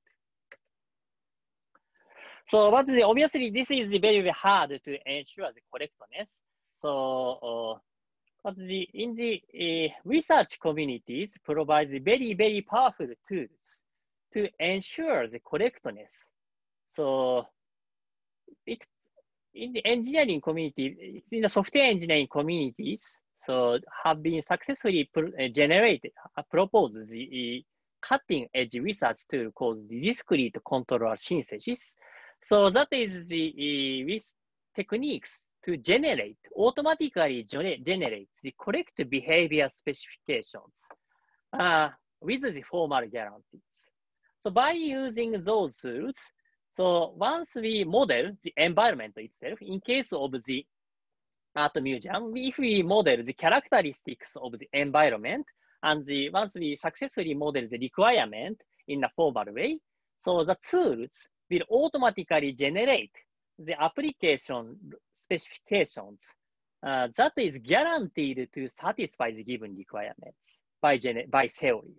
So, but obviously this is very, very hard to ensure the correctness. So, but in the research communities provide very, very powerful tools to ensure the correctness. So, in the engineering community, in the software engineering communities, so have been successfully proposed the cutting edge research tool called the discrete controller synthesis. So that is the techniques to automatically generate the correct behavior specifications with the formal guarantees. So by using those tools, so once we model the environment itself, in case of the art museum, if we model the characteristics of the environment, and once we successfully model the requirement in a formal way, so the tools will automatically generate the application specifications that is guaranteed to satisfy the given requirements by theories.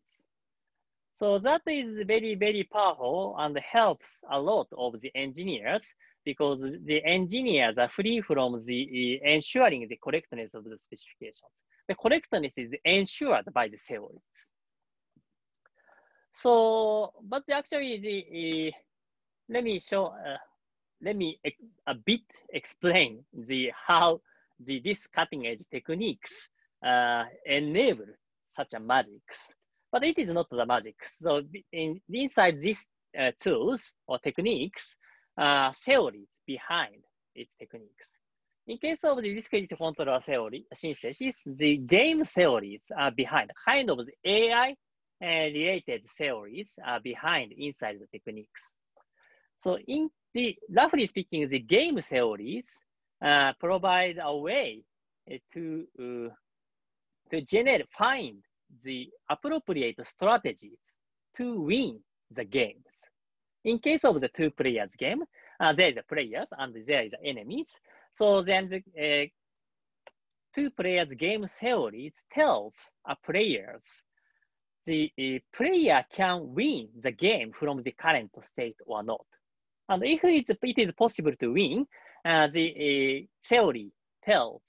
So that is very, very powerful and helps a lot of the engineers because the engineers are free from the ensuring the correctness of the specifications. The correctness is ensured by the theories. So, but actually, let me a bit explain how this cutting edge techniques enable such a magics. But it is not the magic. So inside these tools or techniques, theories behind its techniques. In case of the discrete controller theory synthesis, the game theories are behind, kind of the AI related theories are behind inside the techniques. So roughly speaking, the game theories provide a way to find the appropriate strategies to win the games. In case of the two players game, there is a players and there is enemies. So then two players game theories tells a players the player can win the game from the current state or not. And if it is possible to win, the theory tells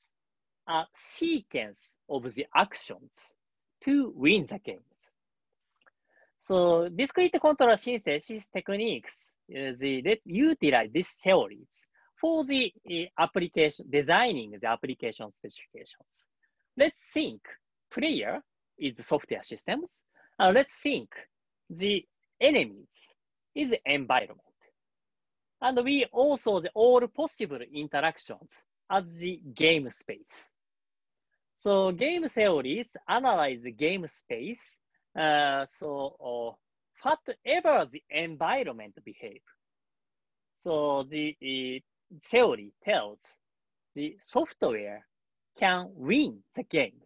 a sequence of the actions to win the games. So discrete controller synthesis techniques utilize these theories for the application, designing the application specifications. Let's think player is the software systems. Let's think the enemies is the environment. And we also the all possible interactions as the game space. So game theories analyze the game space. Whatever the environment behave. So the theory tells the software can win the games.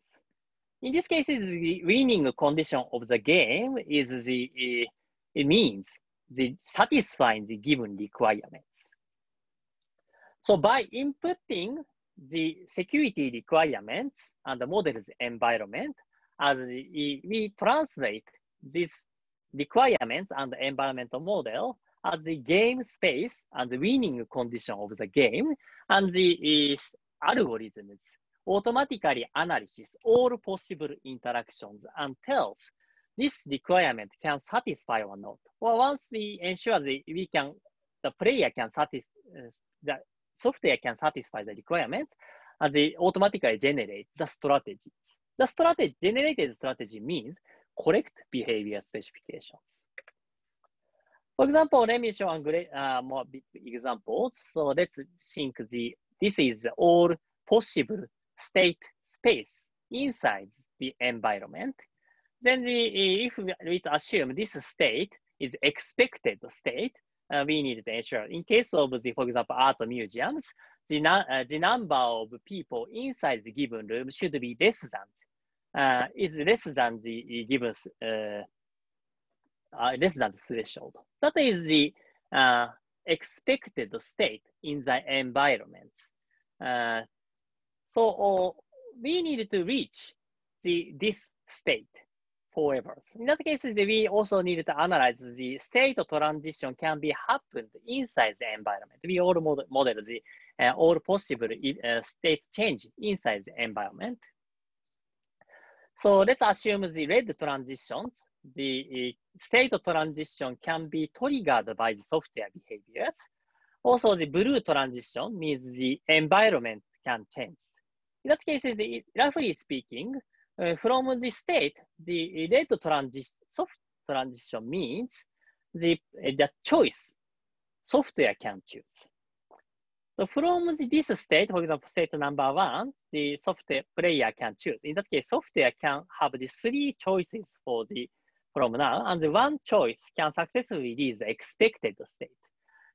In this case, the winning condition of the game is it means the satisfying the given requirements. So by inputting the security requirements and the model's environment, as we translate these requirements and the environmental model as the game space and the winning condition of the game, and the algorithms automatically analysis all possible interactions and tells this requirement can satisfy or not. Well, once we ensure the player can the software can satisfy the requirement, and they automatically generate the strategies. The generated strategy means correct behavior specifications. For example, let me show more examples. So let's think this is all possible state space inside the environment. Then if we assume this state is expected state, we need to ensure in case of for example, art museums, the number of people inside the given room should be less than the given less than the threshold. That is the expected state in the environment. So we need to reach this state forever. In that case, we also need to analyze the state transition can be happened inside the environment. We all model the all possible state change inside the environment. So let's assume the red transitions, the state transition can be triggered by the software behaviors. Also, the blue transition means the environment can change. In that case, roughly speaking, from the state, the red soft transition means the choice software can choose. So from this state, for example, state number 1, the software player can choose. In that case, software can have the 3 choices from now, and the 1 choice can successfully reach the expected state.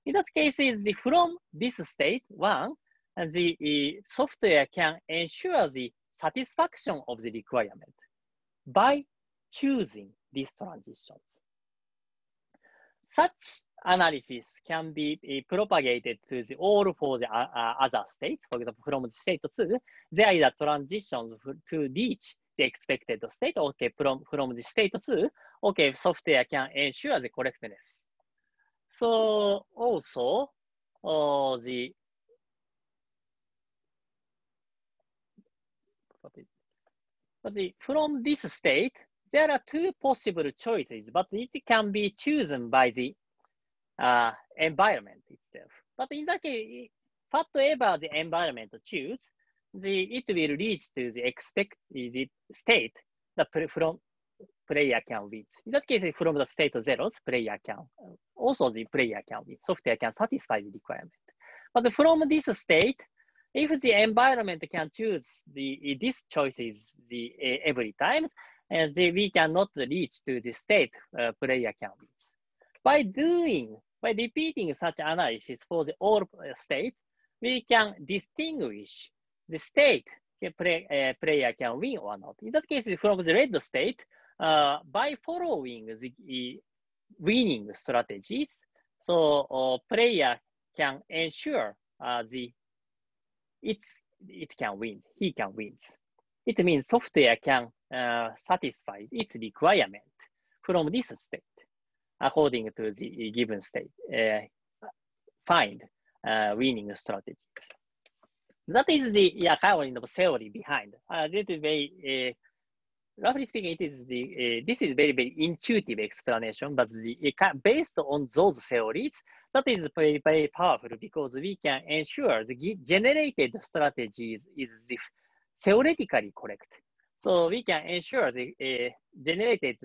In that case, from this state 1, the software can ensure the satisfaction of the requirement by choosing these transitions. Such analysis can be propagated to all for the other state. For example, from the state 2, there is a transition to reach the expected state. Okay, from the state 2, okay, software can ensure the correctness. So also from this state, there are 2 possible choices, but it can be chosen by the environment itself. But in that case, whatever the environment choose, it will reach to the expected state that from player can win. In that case, from the state 0, player can the player can win. Software can satisfy the requirement. But from this state, if the environment can choose these choices every time, and we cannot reach to the state player can win. By repeating such analysis for the all state, we can distinguish the state player can win or not. In that case, from the red state, by following the winning strategies, so player can ensure its it can win. He can win. It means software can satisfy its requirement from this state according to the given state. Find winning strategies. That is the kind of theory behind. This is very, roughly speaking, it is the this is very, very intuitive explanation, but based on those theories, that is very, very powerful because we can ensure the generated strategies is theoretically correct. So we can ensure the generated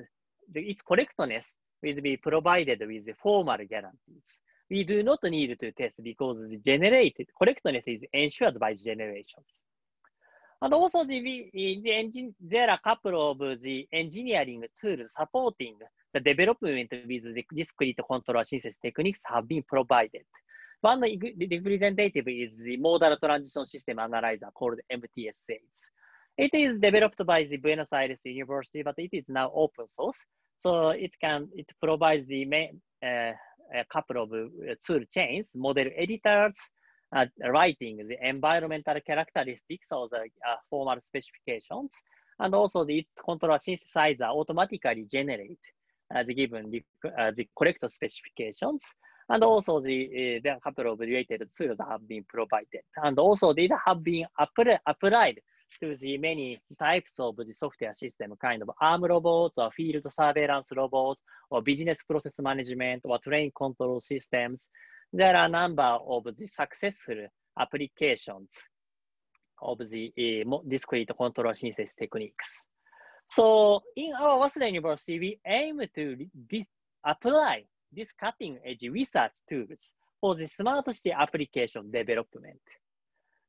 its correctness will be provided with the formal guarantees. We do not need to test because the generated correctness is ensured by generations. And also there are a couple of the engineering tools supporting the development with the discrete control synthesis techniques have been provided. One representative is the modal transition system analyzer called MTSAs. It is developed by the Buenos Aires University, but it is now open source. So it provides the a couple of tool chains, model editors, writing the environmental characteristics or the formal specifications, and also its control synthesizer automatically generate the given the correct specifications, and also there are a couple of related tools that have been provided, and also these have been applied to the many types of the software system, kind of arm robots or field surveillance robots or business process management or train control systems. There are a number of the successful applications of the discrete control synthesis techniques. So in our Waseda University, we aim to apply this cutting edge research tools for the smart city application development.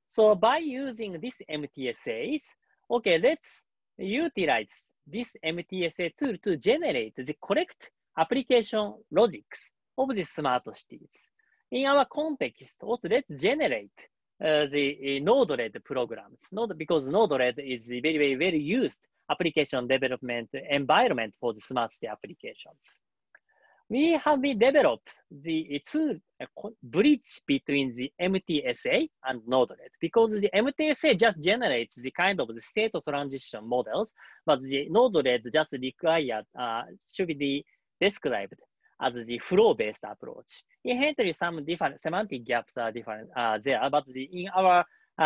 So by using these MTSAs, okay, let's utilize this MTSA tool to generate the correct application logics of the smart cities. In our context, also let's generate the Node-RED programs, because Node-RED is the very, very, very used application development environment for the smart city applications. We have developed the tool bridge between the MTSA and Node-RED because the MTSA just generates the kind of the state transition models, but the Node-RED just required should be described as the flow-based approach. Inherently, some different semantic gaps are different there, but in our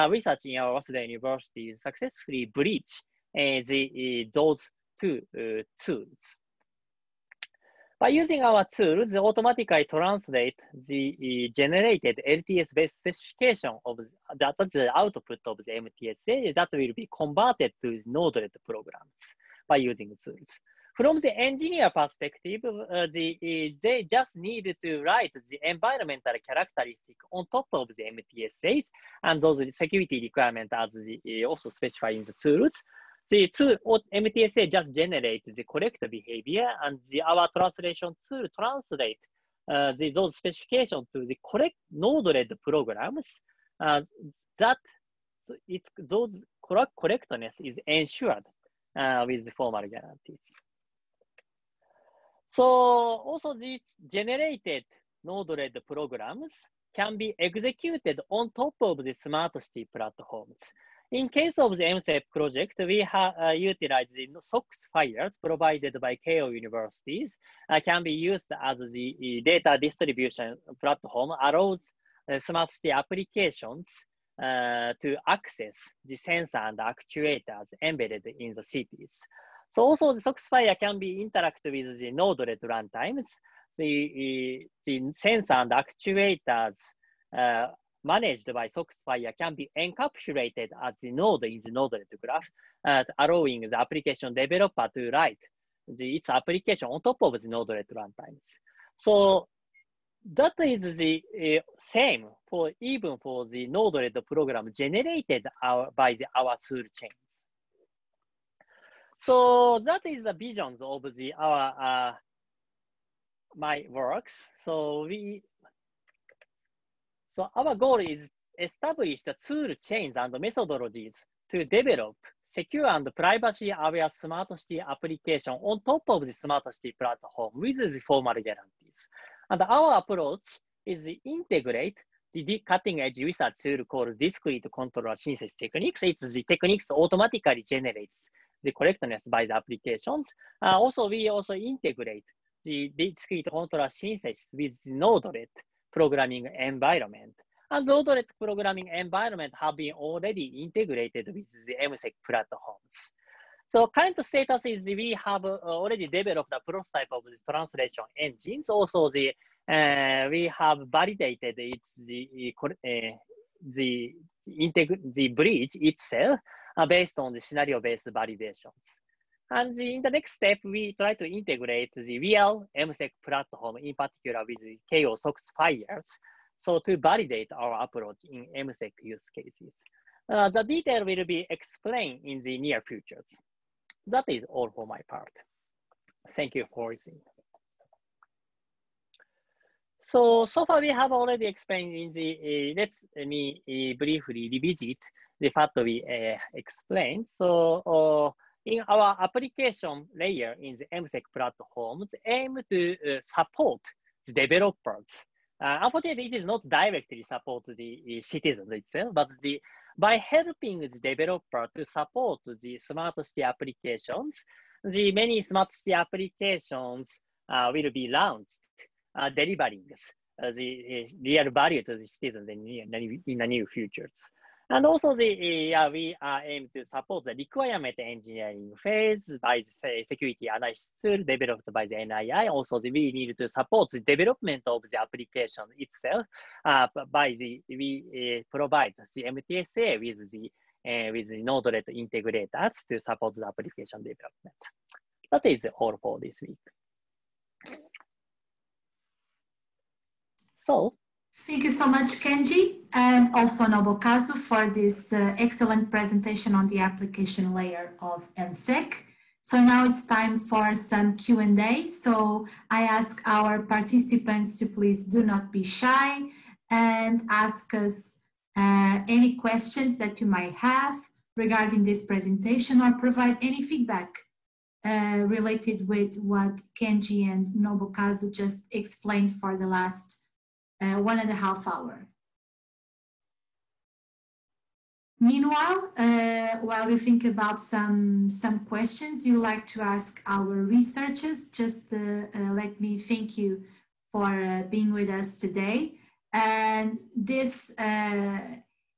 research in our Waseda University successfully bridge those two tools. By using our tools, they automatically translate the generated LTS-based specification of that's the output of the MTSA that will be converted to Node-RED programs by using tools. From the engineer perspective, they just need to write the environmental characteristic on top of the MTSAs, and those security requirements as also specified in the tools. The tool MTSA just generates the correct behavior, and our translation tool translate those specifications to the correct Node-RED programs. Those correctness is ensured with the formal guarantees. So also these generated Node-RED programs can be executed on top of the smart city platforms. In case of the MSEP project, we have utilized the SOX files provided by Keio universities, can be used as the data distribution platform, allows smart city applications to access the sensor and actuators embedded in the cities. So also the SOX file can be interacted with the Node-RED runtimes. The sensor and actuators managed by SoxFire can be encapsulated as the node in the Node-RED graph, allowing the application developer to write its application on top of the Node-RED runtimes. So that is the same for even for the Node-RED program generated by our tool chains. So that is the visions of our my works. So our goal is establish the tool chains and methodologies to develop secure and privacy-aware smart city application on top of the smart city platform with the formal guarantees. And our approach is to integrate the cutting edge research tool called discrete controller synthesis techniques. It's the techniques automatically generates the correctness by the applications. Also, we also integrate the discrete controller synthesis with the node-RET programming environment. And node-RET programming environment have been already integrated with the MSEC platforms. So current status is we have already developed a prototype of the translation engines. Also, we have validated the bridge itself based on the scenario-based validations. And in the next step, we try to integrate the real MSEC platform, in particular with the KO SOX files, so to validate our approach in MSEC use cases. The detail will be explained in the near future. That is all for my part. Thank you for listening. So far we have already explained in the, let me briefly revisit the fact we explained. So in our application layer in the MSEC platforms, aim to support the developers. Unfortunately, it is not directly support the citizens itself, but by helping the developer to support the smart city applications, the many smart city applications will be launched, delivering the real value to the citizens in the new futures. And also, we aim to support the requirement engineering phase by the security analysis tool developed by the NII. Also, we need to support the development of the application itself we provide the MTSA with the node-RET integrators to support the application development. That is all for this week. So, thank you so much, Kenji, and also Nobukazu for this excellent presentation on the application layer of MSEC. So now it's time for some Q&A. So I ask our participants to please do not be shy and ask us any questions that you might have regarding this presentation or provide any feedback related with what Kenji and Nobukazu just explained for the last 1.5 hours. Meanwhile, while you think about some questions you like to ask our researchers, just let me thank you for being with us today. And this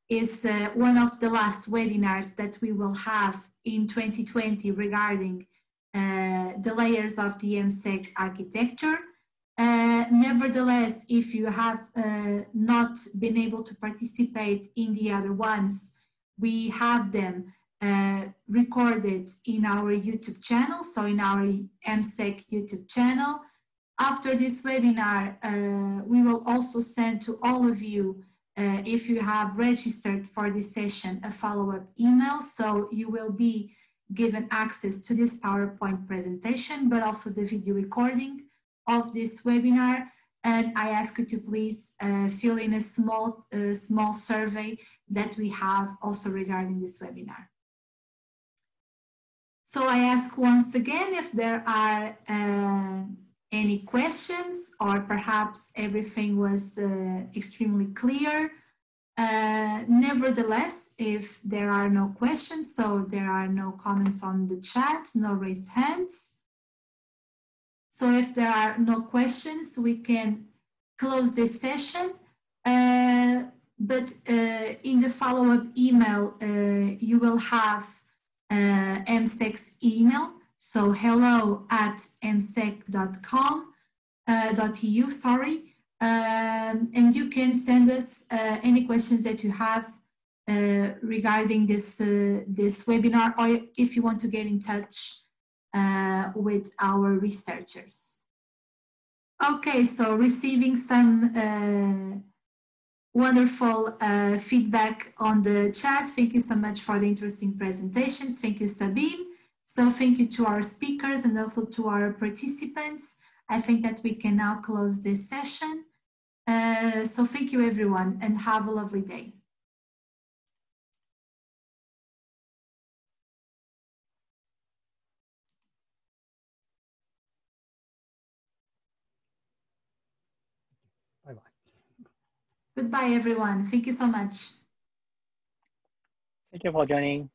is one of the last webinars that we will have in 2020 regarding the layers of the MSEC architecture. Nevertheless, if you have not been able to participate in the other ones, we have them recorded in our YouTube channel, so in our MSEC YouTube channel. After this webinar, we will also send to all of you, if you have registered for this session, a follow-up email, so you will be given access to this PowerPoint presentation, but also the video recording of this webinar. And I ask you to please fill in a small survey that we have also regarding this webinar. So I ask once again if there are any questions, or perhaps everything was extremely clear. Nevertheless, if there are no questions, so there are no comments on the chat, no raised hands. So if there are no questions, we can close this session. But in the follow-up email, you will have MSEC's email. So hello@msec.com.eu, sorry. And you can send us any questions that you have regarding this webinar, or if you want to get in touch with our researchers. Okay, so receiving some wonderful feedback on the chat. Thank you so much for the interesting presentations. Thank you, Sabine. So thank you to our speakers and also to our participants. I think that we can now close this session. So thank you everyone, and have a lovely day. Bye-bye. Goodbye, everyone. Thank you so much. Thank you for joining.